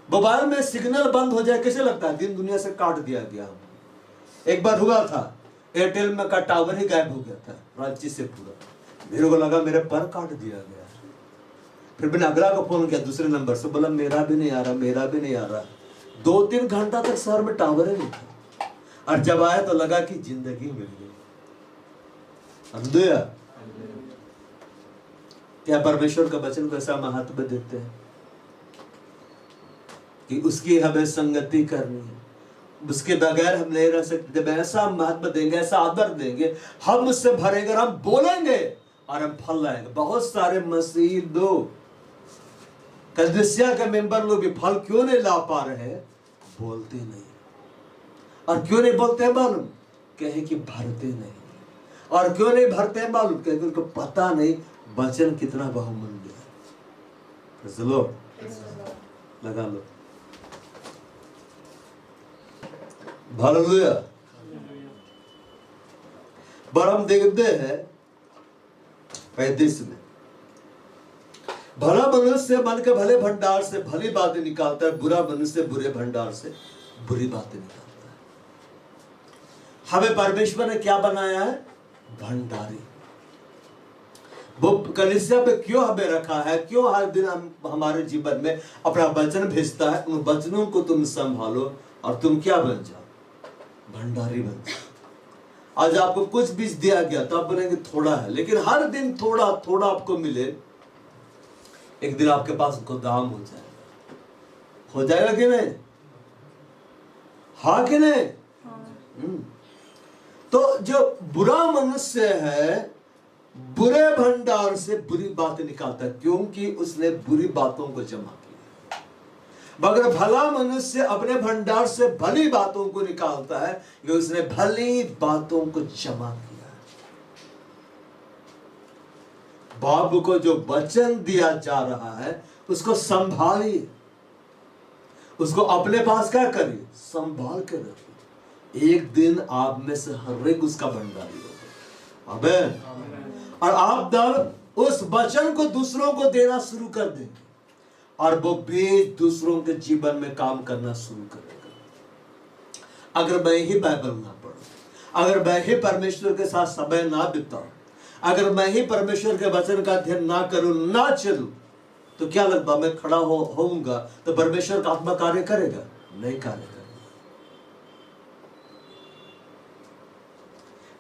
A: मोबाइल में सिग्नल बंद हो जाए कैसे लगता है? दिन दुनिया से काट दिया गया। एक बार हुआ था, एयरटेल में का टावर ही गायब हो गया था रांची से पूरा। मेरे को लगा मेरे पर काट दिया गया। फिर मैंने अगला को फोन किया दूसरे नंबर से, बोला मेरा भी नहीं आ रहा, मेरा भी नहीं आ रहा। 2-3 घंटा तक शहर में टावर ही नहीं था, और जब आया तो लगा कि जिंदगी मिल गई। हालेलुया। क्या परमेश्वर का वचन को ऐसा महत्व देते हैं कि उसकी हमें संगति करनी है, उसके बगैर हम नहीं रह सकते। जब ऐसा महत्व देंगे, ऐसा आदर देंगे, हम उससे भरेंगे, हम बोलेंगे और हम फल लाएंगे। बहुत सारे मसीह लोग कलीसिया के मेंबर लोग भी फल क्यों नहीं ला पा रहे? बोलते नहीं। और क्यों नहीं बोलते हैं मालूम? कहे कि भरते नहीं। और क्यों नहीं भरते हैं मालूम? कहे कि उनको पता नहीं वचन कितना बहुमूल्य है। चलो लगा लो। हालेलुया। पर हम देखते हैं 35 में, भला मनुष्य मन के भले भंडार से भली बातें निकालता है, बुरा मनुष्य बुरे भंडार से बुरी बातें निकालता है। हमें परमेश्वर ने क्या बनाया है? भंडारी। वो कलीसिया पे क्यों हमें रखा है? क्यों हर दिन हमारे जीवन में अपना वचन भेजता है? उन वचनों को तुम संभालो और तुम क्या बन जाओ? भंडारी बन जाओ। आज आपको कुछ बीज दिया गया तो आप बोलेंगे थोड़ा है, लेकिन हर दिन थोड़ा थोड़ा आपको मिले, एक दिन आपके पास गोदाम हो जाएगा। हो जाएगा कि नहीं? हाँ कि नहीं? तो जो बुरा मनुष्य है बुरे भंडार से बुरी बातें निकालता है, क्योंकि उसने बुरी बातों को जमा किया। मगर भला मनुष्य अपने भंडार से भली बातों को निकालता है, क्योंकि उसने भली बातों को जमा किया। बाप को जो वचन दिया जा रहा है उसको संभालिए, उसको अपने पास क्या करिए? संभाल कर रखिए। एक दिन आप में से हर एक उसका भंडारी होगा। आमीन। और आप तब उस वचन को दूसरों को देना शुरू कर देंगे और वो बीज दूसरों के जीवन में काम करना शुरू करेगा। अगर मैं ही बाइबल ना पढूं, अगर मैं ही परमेश्वर के साथ समय ना बिताऊं, अगर मैं ही परमेश्वर के वचन का अध्ययन ना करूं, ना चलूं, तो क्या लगता मैं खड़ा होऊंगा तो परमेश्वर का आत्मा कार्य करेगा? नहीं कार्य करेगा।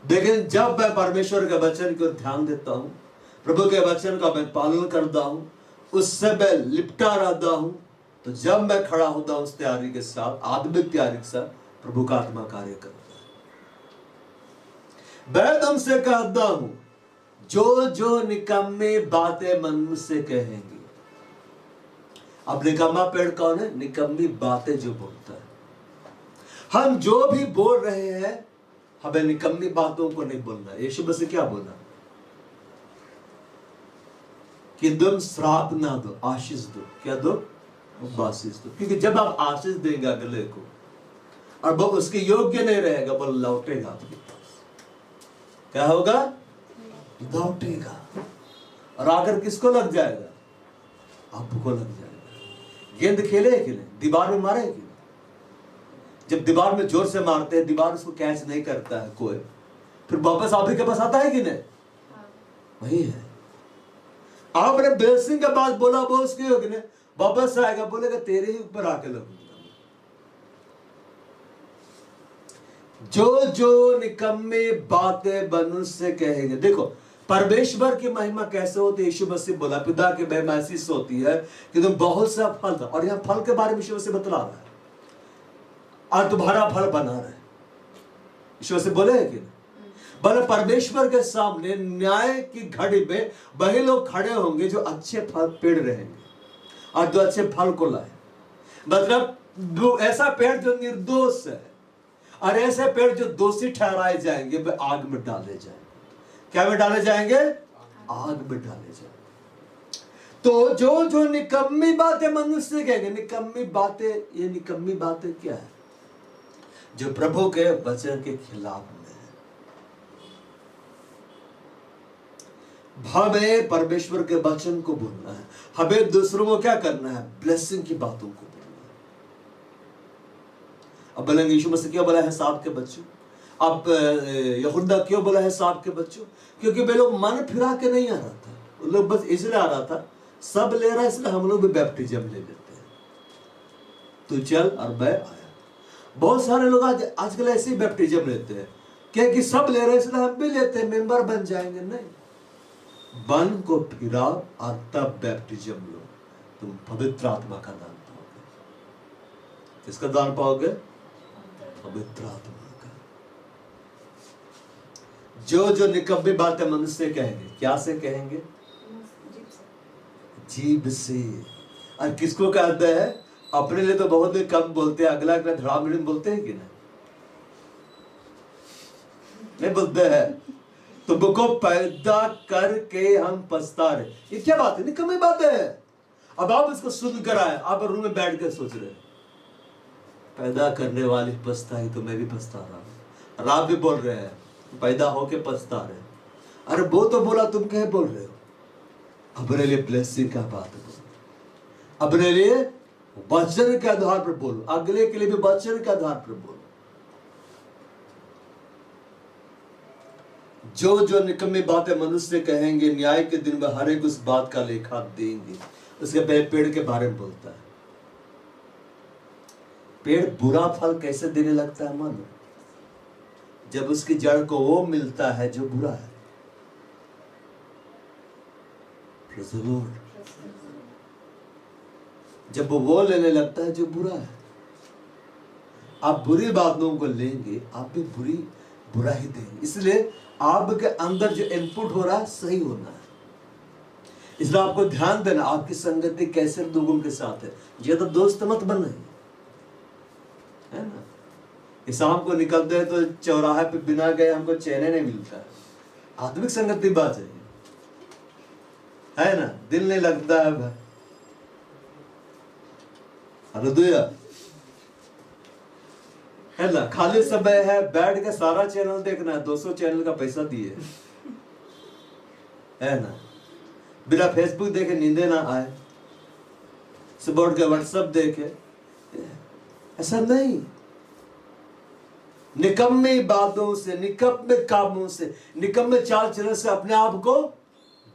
A: लेकिन जब मैं परमेश्वर के वचन को ध्यान देता हूं, प्रभु के वचन का मैं पालन करता हूं, उससे मैं लिपटा रहता हूं, तो जब मैं खड़ा होता हूं उस तैयारी के साथ, आत्मिक तैयारी के साथ, प्रभु का आत्मा कार्य करता है। मैं तुमसे कहता हूं, जो जो निकम्मे बातें मन से कहेंगे। अब निकम्मा पेड़ कौन है? निकम्मी बातें जो बोलता है। हम जो भी बोल रहे हैं हमें निकम्मी बातों को नहीं बोलना। यीशु मसीह क्या बोला? कि तुम श्राप ना दो, आशीष दो। क्या दो? आशीष दो। क्योंकि जब आप आशीष देंगे अगले को और वो उसके योग्य नहीं रहेगा, वो लौटेगा आपके पास। क्या होगा? लौटेगा। और आकर किसको लग जाएगा? आपको लग जाएगा। गेंद खेले कि नहीं? दीवार में मारे कि नहीं? जब दीवार में जोर से मारते हैं, दीवार उसको कैच नहीं करता है कोई, फिर वापस आप ही के पास आता है कि नहीं? वही है। आपने ब्लेसिंग के बाद बोला वो उसके योग्य नहीं, वापस आएगा, बोलेगा तेरे ही ऊपर आके लगूंगा। जो जो निकम्मे बातें मनुष्य कहेंगे। देखो परमेश्वर की महिमा कैसे होती है? यीशु मसीह बोला पिता की महिमा ऐसी होती है कि तुम बहुत सा फल दो। और यहां फल के बारे में यीशु मसीह बतला रहा है और तुम्हारा फल बना रहा है। यीशु मसीह बोले है कि बोले परमेश्वर के सामने न्याय की घड़ी में वही लोग खड़े होंगे जो अच्छे फल पेड़ रहेंगे और जो अच्छे फल को लाए। मतलब ऐसा पेड़ जो निर्दोष है और ऐसे पेड़ जो दोषी ठहराए जाएंगे वे आग में डाले जाएंगे। क्या में डाले जाएंगे? आग में डाले जाएंगे। तो जो जो निकम्मी बातें मनुष्य कहेंगे, निकम्मी बातें, ये निकम्मी बातें क्या है? जो प्रभु के वचन के खिलाफ में है। हमें परमेश्वर के वचन को बोलना है, हमें दूसरों को क्या करना है? ब्लेसिंग की बातों को बोलना है। अब बोलेंगे यीशु मसीह क्यों बोला है सांप के बच्चों? अब यहूदा क्यों बोला है सांप के बच्चों? क्योंकि वे लोग मन फिरा के नहीं आ रहा था, वो लोग बस इसलिए आ रहा था सब ले रहा है इसलिए हम लोग भी बैप्टिज्म ले लेते हैं। तू चल और मैं आया। बहुत सारे लोग आजकल ऐसे ही बैप्टिज्म लेते हैं क्योंकि सब ले रहे हैं इसलिए हम भी लेते हैं, मेंबर बन जाएंगे। नहीं, मन को फिराओ और तब बैप्टिज्म लो, तुम पवित्र आत्मा का दान पाओगे। किसका दान पाओगे? पवित्र आत्मा का। जो जो निकम्मी बातें मनुष्य कहेंगे, क्या से कहेंगे? जीभ से। और किसको कहते हैं? अपने लिए तो बहुत ही कम बोलते हैं, अगला अगला धड़ाम बोलते हैं कि नहीं बोलते हैं। तो तुमको पैदा करके हम पछता रहे, ये क्या बात है? निकम्मी बात है। अब आप इसको सुन कर आए, आप रूम में बैठ कर सोच रहे, पैदा करने वाली पछताई तो मैं भी पछता रहा हूं। और आप भी बोल रहे हैं पैदा होके पछता रहे। अरे वो तो बोला, तुम क्या बोल रहे हो? अपने लिए ब्लेसिंग का बात बोलो, अपने लिए वचन के आधार पर बोलो, अगले के लिए भी वचन के आधार पर बोलो। जो जो निकम्मी बातें मनुष्य कहेंगे, न्याय के दिन में हर एक उस बात का लेखा देंगे। उसके पहले पेड़ के बारे में बोलता है। पेड़ बुरा फल कैसे देने लगता है? मानो जब उसकी जड़ को वो मिलता है जो बुरा है। जब वो लेने लगता है जो बुरा है। आप बुरी बातों को लेंगे, आप भी बुरा ही देंगे। इसलिए आपके अंदर जो इनपुट हो रहा है सही होना है। इसलिए आपको ध्यान देना आपकी संगति कैसे लोगों के साथ है। ज्यादा दोस्त मत बने, है ना। शाम को निकलते हैं तो चौराहे पे बिना गए हमको चैन नहीं मिलता है। आत्मिक संगति बात है ना। दिल नहीं लगता है भाई। हालेलुया, है ना। खाली समय है, बैठ के सारा चैनल देखना है। 200 चैनल का पैसा दिए, है ना। बिना फेसबुक देखे नींदे ना आए, सुबह उठ के व्हाट्सएप देखे, ऐसा नहीं। निकम्मे बातों से, निकम्मे कामों से, निकम्मे चाल चलन से अपने आप को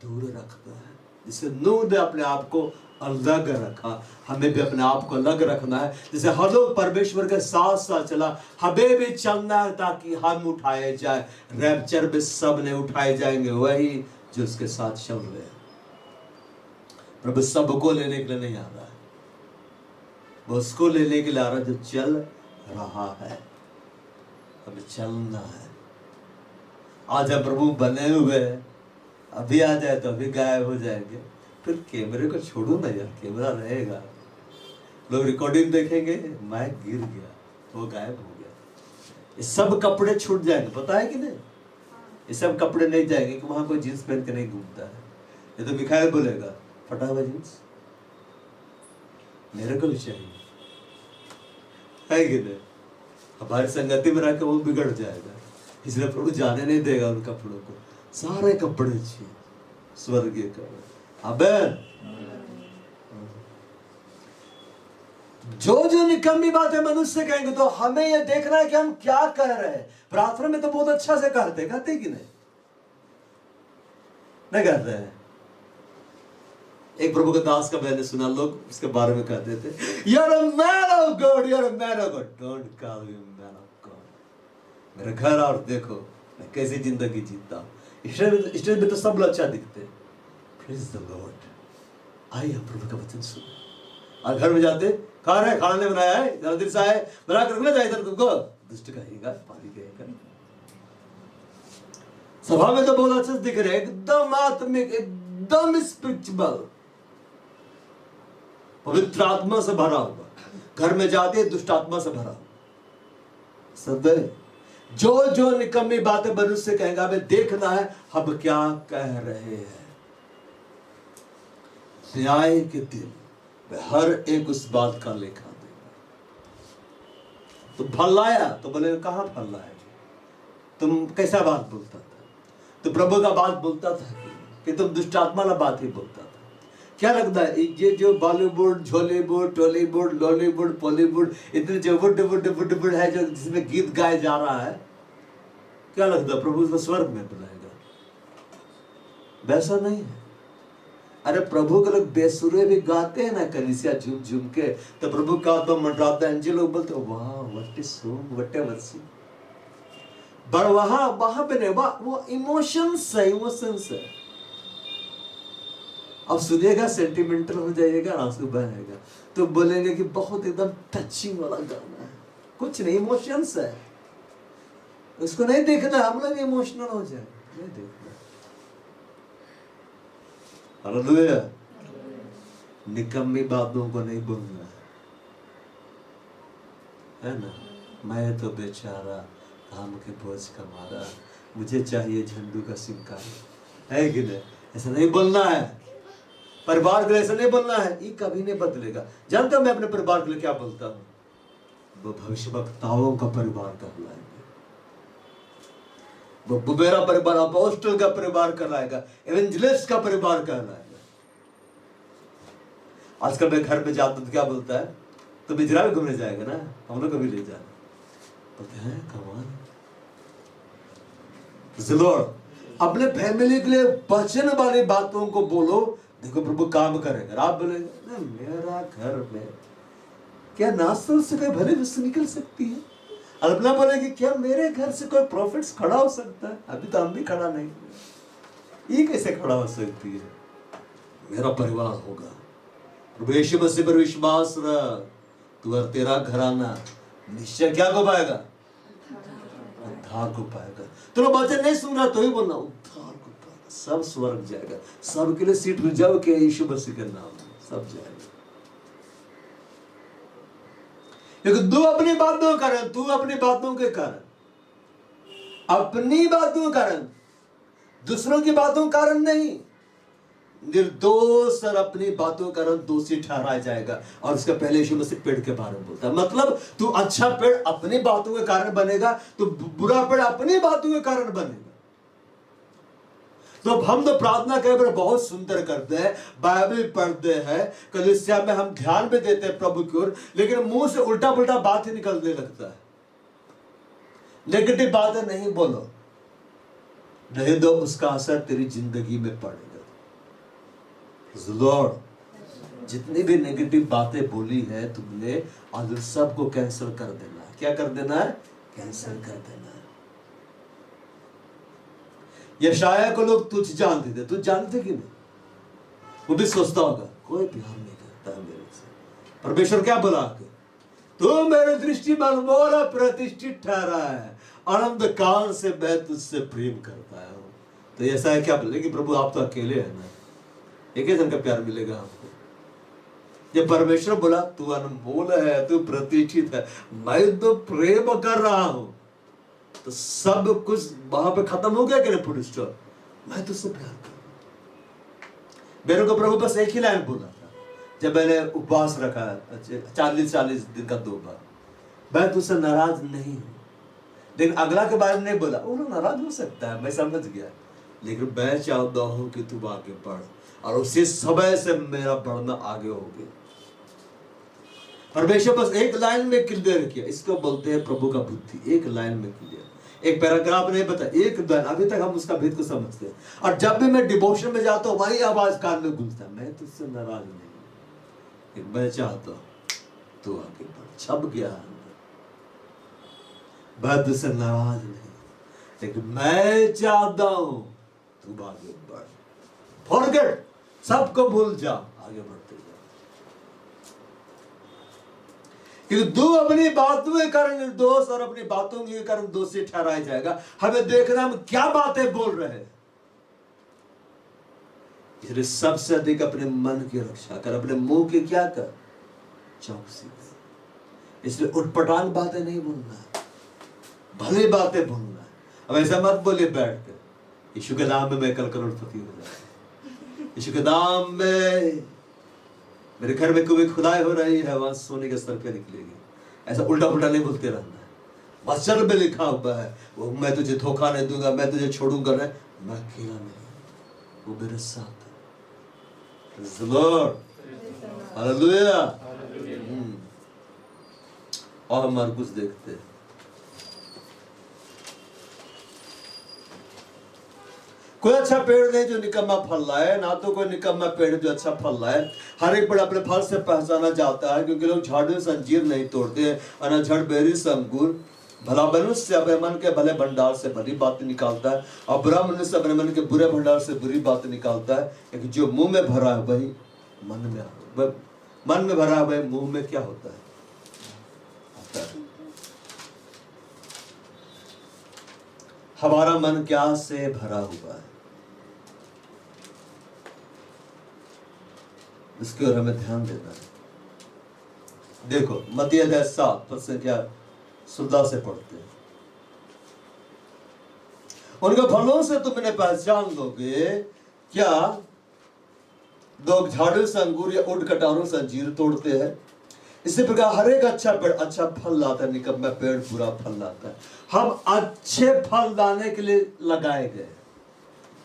A: दूर रखता है। जिसे नूह ने अपने आप को अलग रखा, हमें भी अपने आप को अलग रखना है। जैसे हनोक परमेश्वर के साथ साथ चला, हमें भी चलना है ताकि हम उठाए जाए। रैप्चर में सब ने उठाए जाएंगे, वही जो उसके साथ चल रहे हैं। प्रभु सबको लेने के लिए नहीं आ रहा है, वो उसको लेने के लिए आ रहा है जो चल रहा है। हमें चलना है। आज हम प्रभु बने हुए हैं, अभी आ जाए तो अभी गायब हो जाएंगे। फिर कैमरे को छोड़ो ना यार, कैमरा रहेगा, लोग रिकॉर्डिंग देखेंगे, मैं गिर गया, वो गायब हो गया। ये सब कपड़े छूट जाएंगे, पता है कि नहीं? ये सब कपड़े नहीं जाएंगे कि वहां कोई जींस पहन के नहीं घूमता है। ये तो मिखाइल बोलेगा फटा हुआ जींस मेरे को भी चाहिए, है कि नहीं? हमारी संगति में रहकर वो बिगड़ जाएगा। इसलिए प्रभु जाने नहीं देगा उन कपड़ों को। सारे कपड़े चाहिए स्वर्गीय कपड़े। आमीन। जो निकम्मी बातें मनुष्य कहेंगे तो हमें यह देखना है कि हम क्या कह रहे हैं। प्रार्थना में तो बहुत अच्छा से कहते कि नहीं कहते हैं। एक प्रभु के दास का मैंने सुना, लोग उसके बारे में कहते थे, You're a man of God, you're a man of God. Don't call me a man of God. मेरा घर और देखो मैं कैसी जिंदगी जीता हूँ। स्टेज में तो सब लोग अच्छा दिखते। Praise the Lord. आइए प्रभु का वचन सुनो। और घर में जाते खाना ने बनाया है, जल्दी से आए, बना कर रखना चाहिए तुमको। दुष्ट कहेगा, पानी कहेगा। सभा में तो बहुत अच्छे से दिख रहे, एकदम आत्मिक, एकदम स्पिरिचुअल, पवित्र आत्मा से भरा हुआ। घर में जाते दुष्ट आत्मा से भरा हुआ। सब जो निकम्मी बातें मनुष्य कहेंगे, हमें देखना है हम क्या कह रहे हैं। न्याय के दिन वह हर एक उस बात का लेखा देगा। तुम फल लाया तो बोले कहां फल लाया, तुम कैसा बात बोलता था, तो प्रभु का बात बोलता था कि तुम दुष्ट आत्मा वाला बात ही बोलता था। क्या लगता है ये जो बॉलीवुड, झोलीवुड, टॉलीवुड, लॉलीवुड, पॉलीवुड, इतने जो वुड है जो जिसमें गीत गाया जा रहा है, क्या लगता है प्रभु उसको स्वर्ग में बुलाएगा? वैसा नहीं है। अरे प्रभु के लोग बेसुरे भी गाते हैं ना कलीसिया झूम झूम के, तो प्रभु का तो मंडराता है। जो लोग बोलते वाह what is song, what A worship, पर वहां पे नहीं, वो इमोशंस है, इमोशंस है। अब सुनिएगा, सेंटिमेंटल हो जाइएगा, आंसू बहेगा, तो बोलेंगे कि बहुत एकदम टचिंग वाला गाना है। कुछ नहीं, इमोशंस है, उसको नहीं देखना। हम लोग इमोशनल हो जाए, नहीं देखना। हालेलुया। निकम्मी बातों को नहीं बोलना है ना। मैं तो बेचारा काम के बोझ का मारा, मुझे चाहिए झंडू का सिंगार, है कि नहीं? ऐसा नहीं बोलना है। परिवार के लिए ऐसा नहीं बोलना है। ये कभी नहीं बदलेगा। जानते हो मैं अपने परिवार के लिए क्या बोलता हूँ? वो भविष्यवक्ताओं का परिवार कहलाएगा, वो मेरा परिवार अपोस्टल का परिवार कहलाएगा, एवेंजलिस्ट का परिवार कहलाएगा। आजकल मैं घर पे जाता हूं तो क्या बोलता है? तुम इजराइल घूमने जाएगा ना, हम लोग को भी ले जाना। बोलते हैं कमाल। अपने फैमिली के लिए वचन वाली बातों को बोलो, देखो प्रभु काम करेगा। आप बोलेंगे मेरा घर में क्या नासर से कोई भले वस्तु निकल सकती है? अल्पना बोलेगी क्या मेरे घर से कोई प्रॉफिट्स खड़ा हो सकता है? अभी तो हम भी खड़ा नहीं, ये कैसे खड़ा हो सकती है? मेरा परिवार होगा। प्रभु यीशु मसीह पर विश्वास रख, तू और तेरा घराना निश्चय क्या को पाएगा? उद्धार को पाएगा। तो लोग वचन नहीं सुन रहा तो ही बोलना उद्धार को पाएगा, सब स्वर्ग जाएगा, सबके लिए सीट रिजर्व किया यीशु मसीह के नाम में, सब जाएगा। क्योंकि तू अपनी बातों के कारण, तू अपनी बातों के कारण, अपनी बातों के कारण, दूसरों की बातों के कारण नहीं, निर्दोष और अपनी बातों के कारण दोषी ठहराया जाएगा। और उसका पहले यीशु मसीह पेड़ के बारे में बोलता है। मतलब तू अच्छा पेड़ अपनी बातों के कारण बनेगा, तो बुरा पेड़ अपनी बातों के कारण बनेगा। तो हम तो प्रार्थना कर बहुत सुंदर करते हैं, बाइबल पढ़ते हैं, कलीसिया में हम ध्यान भी देते हैं प्रभु की ओर, लेकिन मुंह से उल्टा पुल्टा बात ही निकलने लगता है। नेगेटिव बातें नहीं बोलो, नहीं तो उसका असर तेरी जिंदगी में पड़ेगा। लॉर्ड, जितनी भी नेगेटिव बातें बोली है तुमने, आज सबको कैंसिल कर देना है। क्या कर देना है? कैंसिल कर देना है। यशायाह को लोग तुझ जानते थे, तुझ जानते कि नहीं? वो भी सोचता होगा कोई प्यार नहीं करता है मेरे से। परमेश्वर क्या बोला कि तू मेरे दृष्टि में अनमोल और प्रतिष्ठित ठहरा है, अनंत काल से मैं तुझसे प्रेम करता हूं। तो यशायाह क्या बोले कि प्रभु आप तो अकेले है ना, एक ही जन का प्यार मिलेगा आपको। जब परमेश्वर बोला तू अनमोल है, तू प्रतिष्ठित है, मैं तो प्रेम कर रहा हूं, तो सब कुछ वहां पे खत्म हो गया कि नहीं? Full stop. मैं तुझसे प्यार कर रहा हूं। मेरे को प्रभु बस एक ही लाइन बोला था जब मैंने उपवास रखा 40 दिन का 2 बार, मैं तुझसे नाराज नहीं हूं। लेकिन अगला के बारे में नहीं बोला, वो नाराज हो सकता है, मैं समझ गया, लेकिन मैं चाहता हूं कि तू आगे बढ़, और उसी समय से मेरा बढ़ना आगे हो गया। परमेश्वर बस एक लाइन में क्लियर किया, इसको बोलते हैं प्रभु का बुद्धि। एक लाइन में क्लियर, एक पैराग्राफ नहीं बता, एक लाइन। अभी तक हम उसका भेद को समझते हैं। और जब भी मैं डिवोशन में जाता हूं, वही आवाज कान में गूंजता है, मैं तुझसे नाराज नहीं, मैं चाहता हूं तू आगे बढ़। छप गया, मैं तुझसे नाराज नहीं, लेकिन मैं चाहता हूं तू आगे बढ़। फॉरगेट, सबको भूल जा, आगे बढ़ते जा। क्योंकि तू अपनी बातों के कारण निर्दोष और अपनी बातों के कारण दोषी ठहराया जाएगा। हमें देखना हम क्या बातें बोल रहे हैं। इसलिए सबसे अधिक अपने मन की रक्षा कर, अपने मुंह की क्या कर? चौकसी। इसलिए उटपटांग बातें नहीं बोलना, भली बातें बोलना। अब ऐसा मत बोले बैठ कर यीशु के नाम में मैं कल करोड़पति हो जाऊंगा, यीशु के नाम में मेरे घर में कोई खुदाई हो रही है, वहां सोने के स्तर पे निकलेगी। ऐसा उल्टा पुल्टा नहीं बोलते रहना है। वचन में लिखा हुआ है, वो मैं तुझे धोखा नहीं दूंगा, मैं तुझे छोड़ूंगा नहीं, मैं अकेला नहीं, वो मेरे साथ है। Lord hallelujah. और हम मरकुस देखते हैं, कोई अच्छा पेड़ नहीं जो निकम्मा फल लाए, ना तो कोई निकम्मा पेड़ जो अच्छा फल लाए। हर एक पेड़ अपने फल से पहचाना जाता है, क्योंकि लोग झाड़ियों से अंजीर नहीं तोड़ते और न झड़ बेरी से अंगूर। भला मनुष्य अपने मन के भले भंडार से भली बातें निकालता है, और बुरा मनुष्य अपने मन के बुरे भंडार से बुरी बातें निकालता है। क्योंकि जो मुंह में भरा है वही मन में भरा है वही मुंह में क्या होता है? हमारा मन क्या से भरा हुआ है? इसकी ओर हमें ध्यान देना है। देखो मत्ती अध्याय 7 पद संख्या 16 से पढ़ते हैं। उनके फलों से तुम इन्हें पहचान लोगे, क्या लोग झाड़ू से अंगूर या ऊंट कटारों से अंजीर तोड़ते हैं? इसी प्रकार हर एक अच्छा पेड़ अच्छा फल लाता है, निकम्मा पेड़ बुरा फल लाता है। हम अच्छे फल लाने के लिए लगाए गए।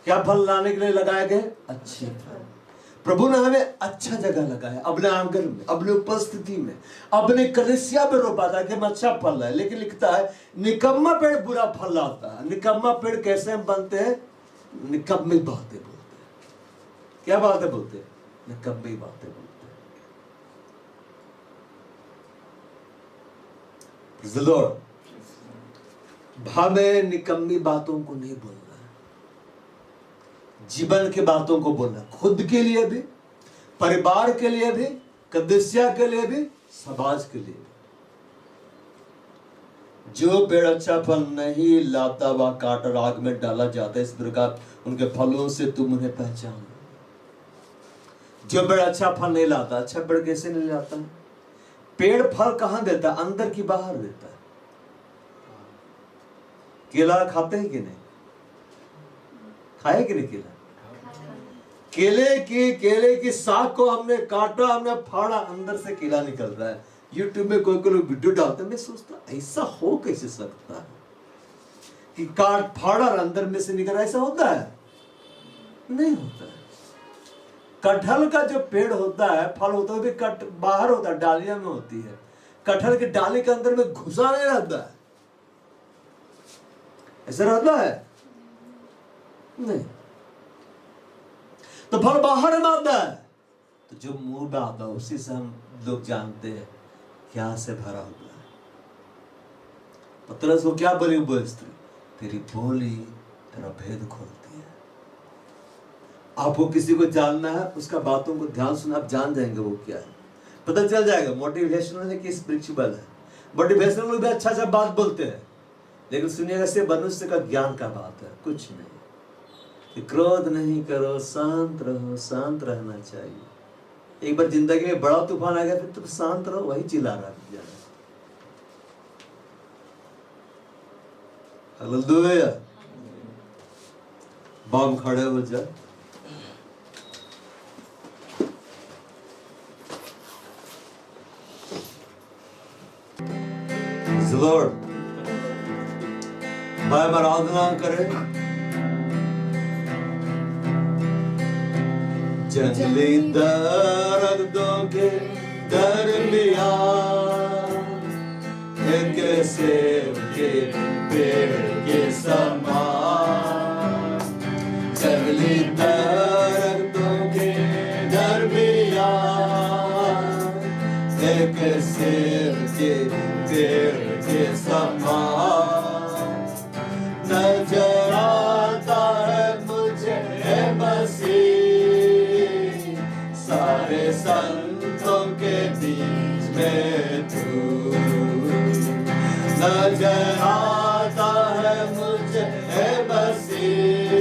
A: क्या फल लाने के लिए लगाए गए? अच्छे फल। प्रभु ने हमें अच्छा जगह लगाया, अपने आंगन में, अपनी उपस्थिति में, अपने कलीसिया में रोपा था कि हम अच्छा फल लाए। लेकिन लिखता है निकम्मा पेड़ बुरा फल लाता है। निकम्मा पेड़ कैसे हम बनते हैं? निकम्मी बातें बोलते हैं। क्या बातें बोलते हैं? निकम्मी बातें बोलते हैं। हमें निकम्मी बातों को नहीं बोलना, जीवन की बातों को बोलना, खुद के लिए भी, परिवार के लिए भी, कलीसिया के लिए भी, समाज के लिए भी। जो पेड़ अच्छा फल नहीं लाता वह काट और आग में डाला जाता है। इस प्रकार उनके फलों से तुम उन्हें पहचानो। जो पेड़ अच्छा फल नहीं लाता, अच्छा पेड़ कैसे नहीं लाता? पेड़ फल कहां देता है? अंदर की बाहर देता है। केला खाते हैं कि नहीं? खाए कि नहीं केला? केले की साग को हमने काटा, हमने फाड़ा, अंदर से केला निकल रहा है। यूट्यूब में कोई लोग वीडियो डालते हैं, मैं सोचता ऐसा हो कैसे सकता है कि काट फाड़ा और अंदर में से निकल रहा है? ऐसा होता है? नहीं होता है। कटहल का जो पेड़ होता है, फल होता है, भी बाहर होता है, डालियां में होती है। कटहल की डाली के अंदर में घुसा नहीं रहता है। ऐसा रहता है? नहीं। तो फल बाहर में आता है, तो जो मुंह में आता है उसी से हम लोग जानते हैं क्या से भरा हुआ है। पतरस को क्या बोली वो स्त्री? तेरी बोली तेरा भेद खोलती है। आपको किसी को जानना है, उसका बातों को ध्यान सुना, आप जान जाएंगे वो क्या है, पता चल जाएगा। मोटिवेशनल है कि स्पिरिचुअल है? मोटिवेशनल लोग भी अच्छा अच्छा बात बोलते हैं, लेकिन सुनिएगा सिर्फ मनुष्य का ज्ञान का बात है, कुछ नहीं। कि क्रोध नहीं करो, शांत रहो, शांत रहना चाहिए। एक बार जिंदगी में बड़ा तूफान आ गया, फिर तुम शांत रहो, वही चिल्ला रहा है। हालेलुया। बाम खड़े हो जाए। लॉर्ड, भाई आराधना करें। जंगली दरख्तों के दरमियान एक सेब के पेड़ के समान, जंगली दरख्तों के दरमियान एक सेब के पेड़ के समान नजर आता है मुझे मसीह। सारे संतों के बीच में तू नजर आता है मुझे मसीह।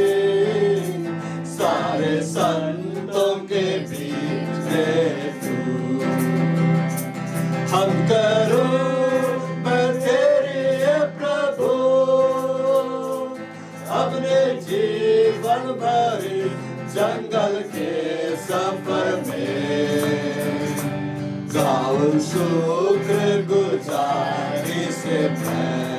A: सारे संतों के बीच में तू हम करो मैं तेरे प्रभु अपने जीवन भर जंगल के सफर में गाऊं शुक्र गुजारी से मैं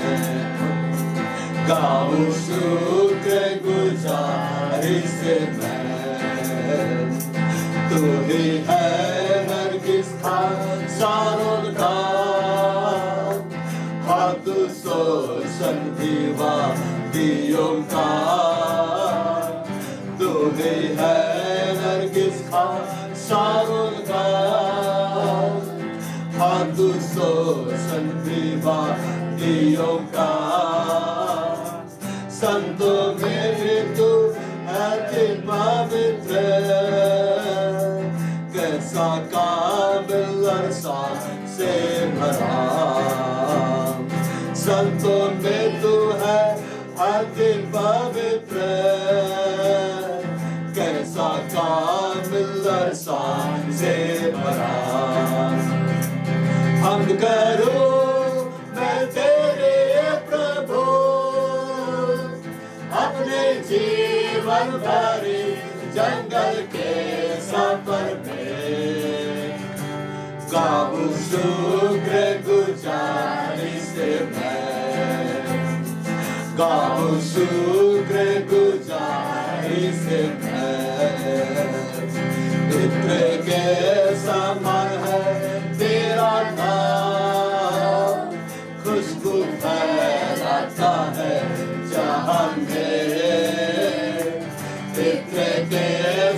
A: गाऊं शुक्र गुजारी से मैं। तू ही है नरगिस खान सारों का हाथ सोशन दीवा दियों का। तू ही है नरगिस खान सारों का हाथ सोशन दीवा दियों का। संतों में भी तू है पवित्र कैसा काबिल अरसा से भरा। संतों में तू है अति पवित्र कैसा काबिल एहसान से भरा। हम करूं मैं तेरे प्रभु अपने जीवन भरे जंगल के सफर में। गाऊं शुक्र गुजारी से मैं, गाऊं शुक्र गुजारी से मैं। इत्र के समान है तेरा नाम, खुशबू फैलाता है जहां में। इत्र के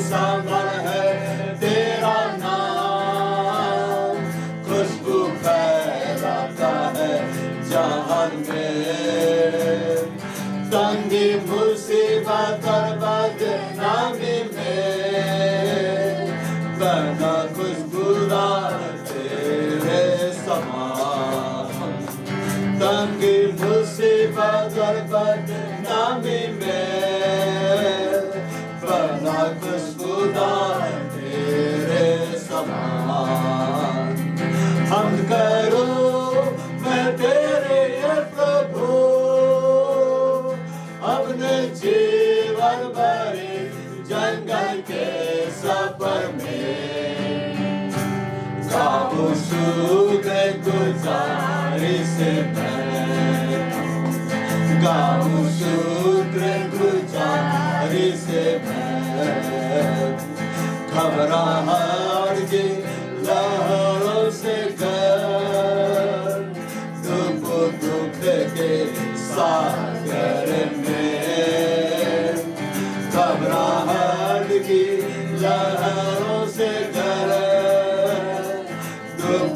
A: समान है तेरा नाम, खुशबू फैलाता है जहां में। तंगी मुसीबत और बदनामी में बना खुशबूदार तेरे समान। तंगी मुसीबत और बदनामी में बना खुशबूदार तेरे समान। हम करूं मैं तेरे प्रभु अपने जीवन भरे जंगल के सफर में। गाऊं शुक्र गुजारी से मैं, गाऊं शुक्र गुजारी से मैं। घबराहट की लहरों से घर, दुख के सागर में। घबराहट की लहरों से घर, दुख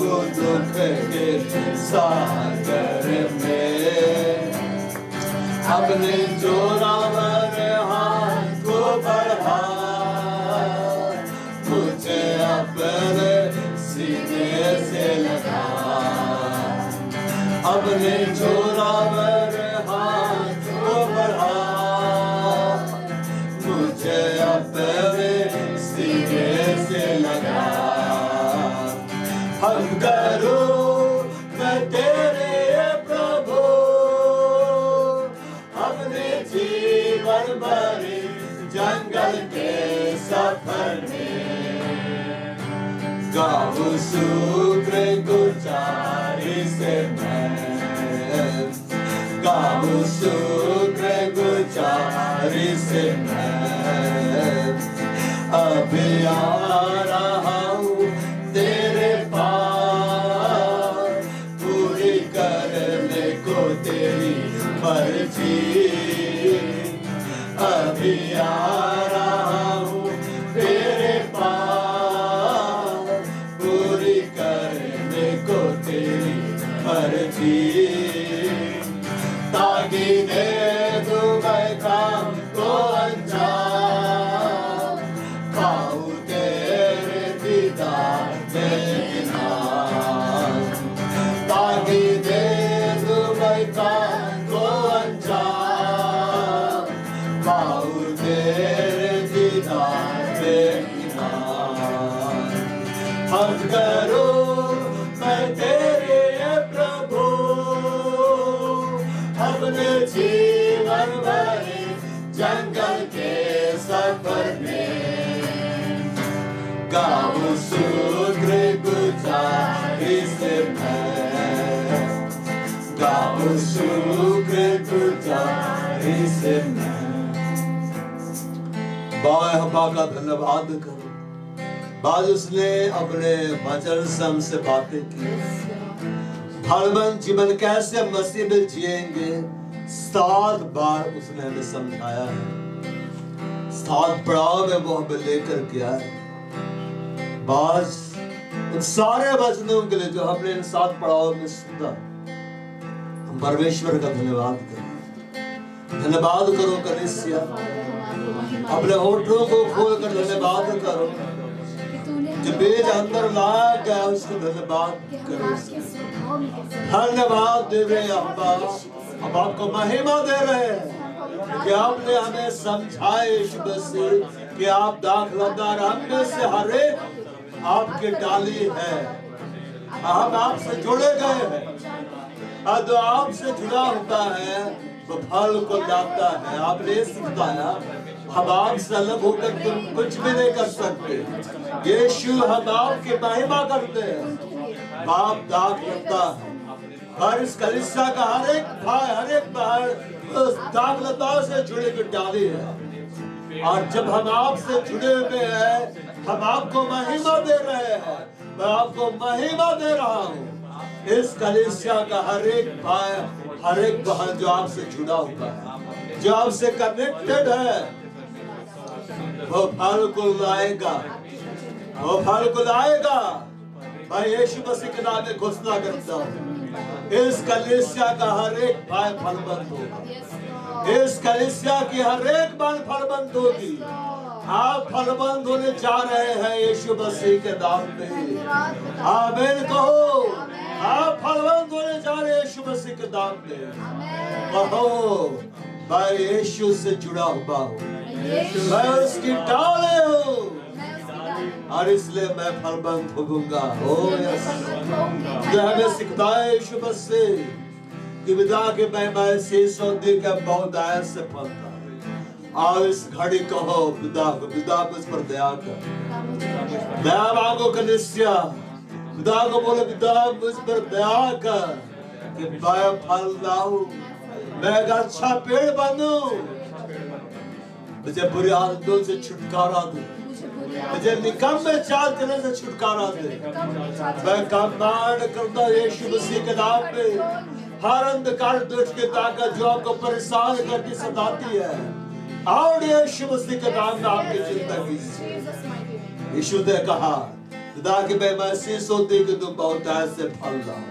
A: के सागर में। अपने जोरावर हाथ को बढ़ा, मुझे अपने सीने से लगा। अपने जोरावर हाथ को बढ़ा, मुझे अपने सीने से लगा। हम करूं मैं तेरे प्रभु अपने जीवन भरे जंगल के सफर में। गाऊं शुक्र गुजारी से मैं, गाऊं शुक्र गुजारी से मैं। अभी आ रहा हूँ तेरे पास, पूरी करने को तेरी मर्जी। अभी आ रहा हूँ तेरे पास, पूरी करने को तेरी मर्जी। ताकि दे दूं मैं काम को अंजाम, खाऊं तेरे दीदार में नाम। ताकि दे दूं मैं काम को अंजाम, खाऊं तेरे दीदार में नाम। हम करूं मैं तेरे प्रभु अपने जीवन भरे जंगल के सफर में। गाऊं शुक्र गुजारी से मैं, गाऊं शुक्र गुजारी से मैं। बाबा का धन्यवाद करो। बाद उसने अपने वचन से हमसे बातें की। धर्मन जीवन कैसे मसीह में जिएंगे 7 बार उसने हमें समझाया है। 7 पड़ाव में वो हमें लेकर गया है। बाज उन सारे वचनों के लिए जो हमने इन 7 पड़ाव में सुना, हम परमेश्वर का धन्यवाद करो। धन्यवाद करो कलीसिया, अपने होठों को खोलकर धन्यवाद करो। जो बीज अंदर लाया गया उसको धन्यवाद करो। धन्यवाद दे रहे अब्बा, अब आपको महिमा दे रहे हैं कि आपने हमें समझाए यीशु मसीह कि आप दाखलदार, हम में से हर एक आपकी डाली है, हम आपसे जुड़े गए हैं। जो आपसे जुड़ा होता है वो फल को लाता है। आपने सिखाया हम आपसे अलग होकर तुम कुछ भी नहीं कर सकते। यीशु हम आपकी महिमा करते हैं। बाप दाग लगता है हर इस कलीसिया का हर एक भाई, हर एक बहन उस दागलताओं से जुड़े हुए डाली है। और जब हम आपसे जुड़े हुए हैं, हम आपको महिमा दे रहे हैं। मैं आपको महिमा दे रहा हूँ। इस कलीसिया का हर एक भाई, हर एक बहन जो आपसे जुड़ा हुआ है, जो आपसे कनेक्टेड है, वो फल को लाएगा, वो फल को लाएगा। मैं यीशु मसीह के नाम में घोषणा करता हूँ, इस कलीसिया का हर एक भाई फलबंद होगा। इस कलीसिया की हर एक बहन फलबंद होगी। आप फलबंद होने जा रहे हैं यीशु मसीह के नाम में। आमीन कहो। आप फलबंद होने जा रहे हैं यीशु मसीह के नाम में। कहो मैं यीशु से जुड़ा हुआ हूँ, मैं उसकी डाले हूँ और इसलिए मैं फलबंद होऊंगा। हमें सिखता है यीशु मसीह कि विदा के महिमा से सौदे का बहुदायत से फलता है। और इस घड़ी कहो विदा को इस पर दया कर। मैं मांगो कलीसिया, विदा को बोले विदा मुझ पर दया कर कि मैं फल लाऊं, मैं एक अच्छा पेड़ बनूं, मुझे बुरी आदतों से छुटकारा दे, मुझे निकम्मे चाल चलने से छुटकारा दे। मैं कमांड करता यीशु मसीह के नाम में, हर अंधकार दुष्ट की ताकत जो आपको परेशान करके सताती है, और यीशु मसीह के नाम में आपकी जिंदगी। यीशु ने कहा खुदा की बेमसीस होती कि तुम बहुत ऐसे फल लाओ।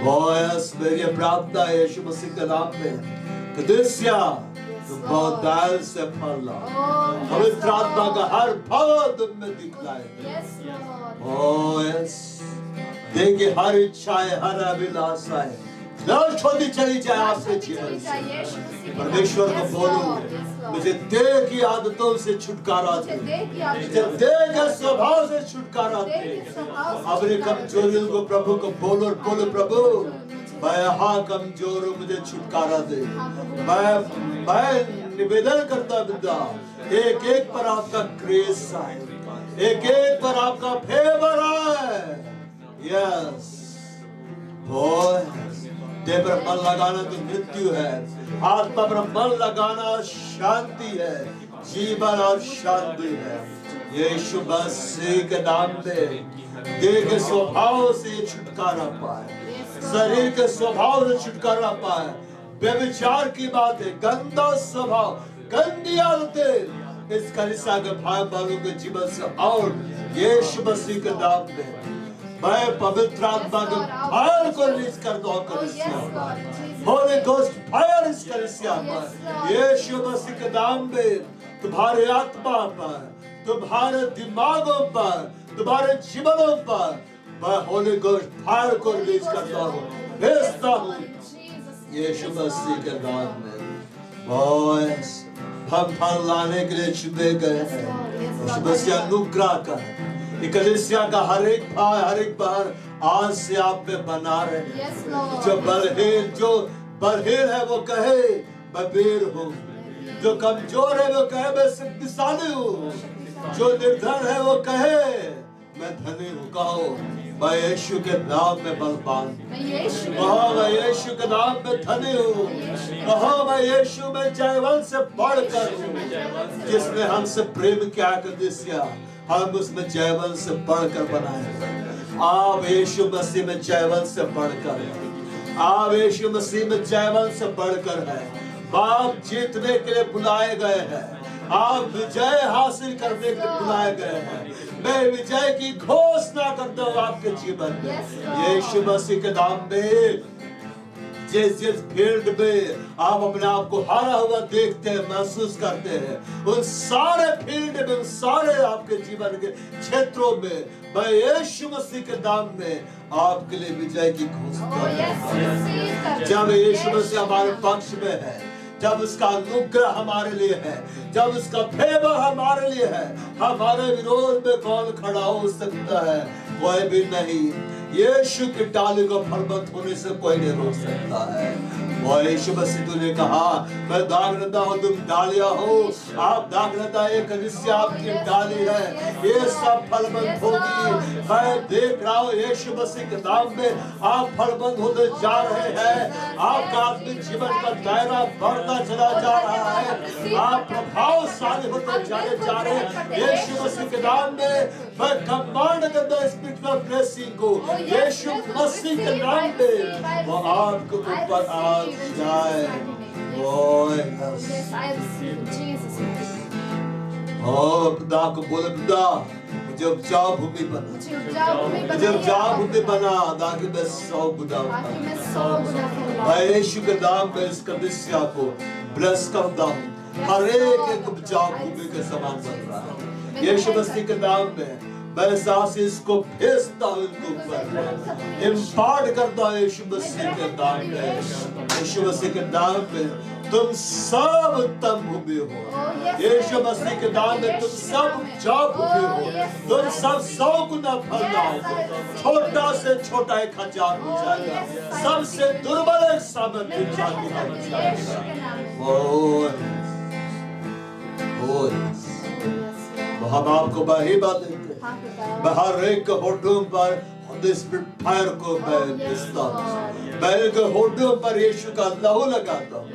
A: बॉयस मेरी प्रार्थना है यीशु मसीह के नाम में, कलीसिया तुम बहुत ऐसे फल लाओ। पवित्र आत्मा का हर फल तुम में दिखलाए। बॉयस देखिए हर इच्छाएं, हर अभिलाषाएं नष्ट होती चली जाए आपके जीवन से। परमेश्वर को बोलो मुझे देह की आदतों से छुटकारा दे, मुझे देह के स्वभाव से छुटकारा दे। अपनी कमजोरियों को प्रभु को बोलो, बोलो प्रभु मैं हाँ कमजोर हूँ, मुझे छुटकारा दे। मैं निवेदन करता बिंदा एक एक पर आपका ग्रेस आए, एक एक पर आपका फेवर आए। यस देह पर मन लगाना तो मृत्यु है, आत्मा पर मन लगाना शांति है, जीवन और शांति है। यीशु मसीह के नाम में देह के स्वभाव से छुटकारा पाए, शरीर के स्वभाव से छुटकारा पाए। व्यभिचार की बात है, गंदा स्वभाव, गंदी आदतें इस कलीसिया के भाई बहनों के जीवन से और यीशु मसीह के नाम में मैं पवित्र आत्मा के फायर को रिलीज कर दो कलीसिया पर। होली गोस्ट फायर इस कलीसिया पर यीशु मसीह के नाम में, तुम्हारे आत्मा पर, तुम्हारे दिमागों पर, तुम्हारे जीवनों पर मैं होली गोस्ट फायर को रिलीज करता हूँ, भेजता हूँ यीशु मसीह के नाम में। बॉयस हम फल लाने के लिए चुने गए हैं। यीशु मसीह अनुग्रह कर कलीसिया का हर एक भाई, हर एक बहन आज से आप में बना रहे। जो बलहीन है वो कहे मैं वीर हूँ, जो कमजोर है वो कहे मैं शक्तिशाली हूँ, जो निर्धन है वो कहे मैं धनी हूँ। कहो मैं यीशु के नाम में बलवान, कहो मैं यीशु के नाम में धनी हूँ, कहो मैं यीशु में जयवंत से बढ़कर हूँ। जिसने हमसे प्रेम किया कलीसिया हम उसमें जयवंत से बढ़कर बनाए। आप यीशु मसीह में जयवंत से बढ़कर, आप यीशु मसीह में जयवंत से बढ़कर है। आप जीतने के लिए बुलाए गए हैं, आप विजय हासिल करने के लिए बुलाए गए हैं। मैं विजय की घोषणा करता हूँ आपके जीवन में यीशु मसीह के नाम में। जिस फील्ड में आप अपने आप को हारा हुआ देखते हैं, महसूस करते हैं, उन सारे फील्ड में, उन सारे आपके जीवन के क्षेत्रों में मैं यीशु मसीह के नाम में आपके लिए विजय की घोषणा करता हूं। जब यीशु मसीह हमारे पक्ष में है, जब उसका अनुग्रह हमारे लिए है, जब उसका फेवर हमारे लिए है, हमारे विरोध में कौन खड़ा हो सकता है? कोई भी नहीं। यीशु की डाली को फलवंत होने से कोई नहीं रोक सकता है। और यीशु मसीह तूने कहा मैं दाखलता हूँ, तुम डालियां हो। आप दाखलता एक कलीसिया आपकी डाली है, ये सब फलवंत होगी। मैं देख रहा हूँ यीशु मसीह के नाम में आप फलवंत होते जा रहे हैं। आपका आत्मिक जीवन का दायरा बढ़ता चला जा रहा है। आप प्रभावशाली होते जा रहे हैं यीशु मसीह के नाम में। मैं कमांड करता हूँ स्पिरिचुअल ब्लेसिंग को यीशु मसीह के नाम में, वो आपके ऊपर आ जाए। खुदा को बोले, खुदा जब जाओ भूमि बना, जब जाओ भूमि बना ताकि मैं 100 गुना मैं यीशु के नाम में इस कलीसिया को ब्लेस करता हूँ। हर एक उपजाऊ भूमि के समान बन रहा है यीशु मसीह के नाम में। मैं इस आशीष को भेजता हूँ इनके ऊपर, इम्पार्ट करता हूँ यीशु मसीह के नाम में। यीशु मसीह के नाम में तुम सब उत्तम भूमि हो। यीशु मसीह के नाम में तुम सब उपजाऊ भूमि हो। तुम सब 100 गुना फल लाओगे। छोटा से छोटा 1000 हो जाएगा, सबसे दुर्बल एक सामर्थ्य जाति बन जाएगा। हम आपको महिमा देते हैं। मैं हर एक होठों पर फायर को मैं भेजता हूँ। मैं इनके होठों पर यीशु का लहू लगाता हूँ।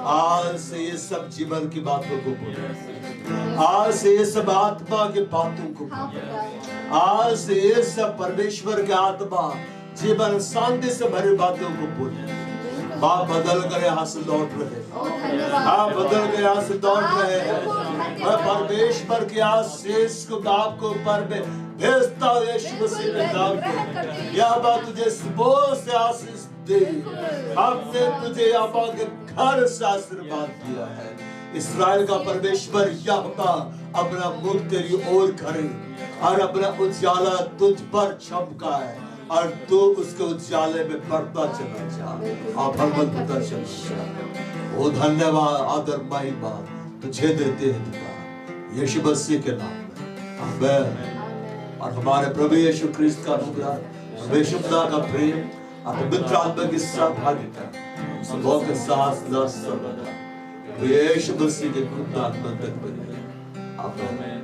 A: आज से ये सब जीवन की बातों को बोलो। आज से ये सब आत्मा की बातों को बोलो। आज से ये सब परमेश्वर के आत्मा जीवन शांति से भरी बातों को बोलो। आप बदल कर यहाँ से लौट रहे, आप बदल कर यहाँ से लौट रहे हैं। मैं परमेश्वर के आशीष को आपको ऊपर में भेजता हूँ यीशु मसीह के नाम में। यह बात तुझे सुबह से आशीष दे। हमने तुझे यहाँ के घर से आशीर्वाद दिया है। इस्राएल का परमेश्वर यहोवा अपना मुख तेरी ओर करे और अपना उजाला तुझ पर चमका है और तू उसके उजाले में बढ़ता चला जा और फलवंत होता चला जा। ओ धन्यवाद, आदर महिमा तुझे देते हैं पिता यीशु मसीह के नाम में, आमीन। और हमारे प्रभु यीशु ख्रिस्त का अनुग्रह, परमेश्वर पिता का प्रेम और पवित्र आत्मा की सहभागिता सबों के साथ सदा सर्वदा यीशु मसीह के खुदा तक बनी रहे। आमीन।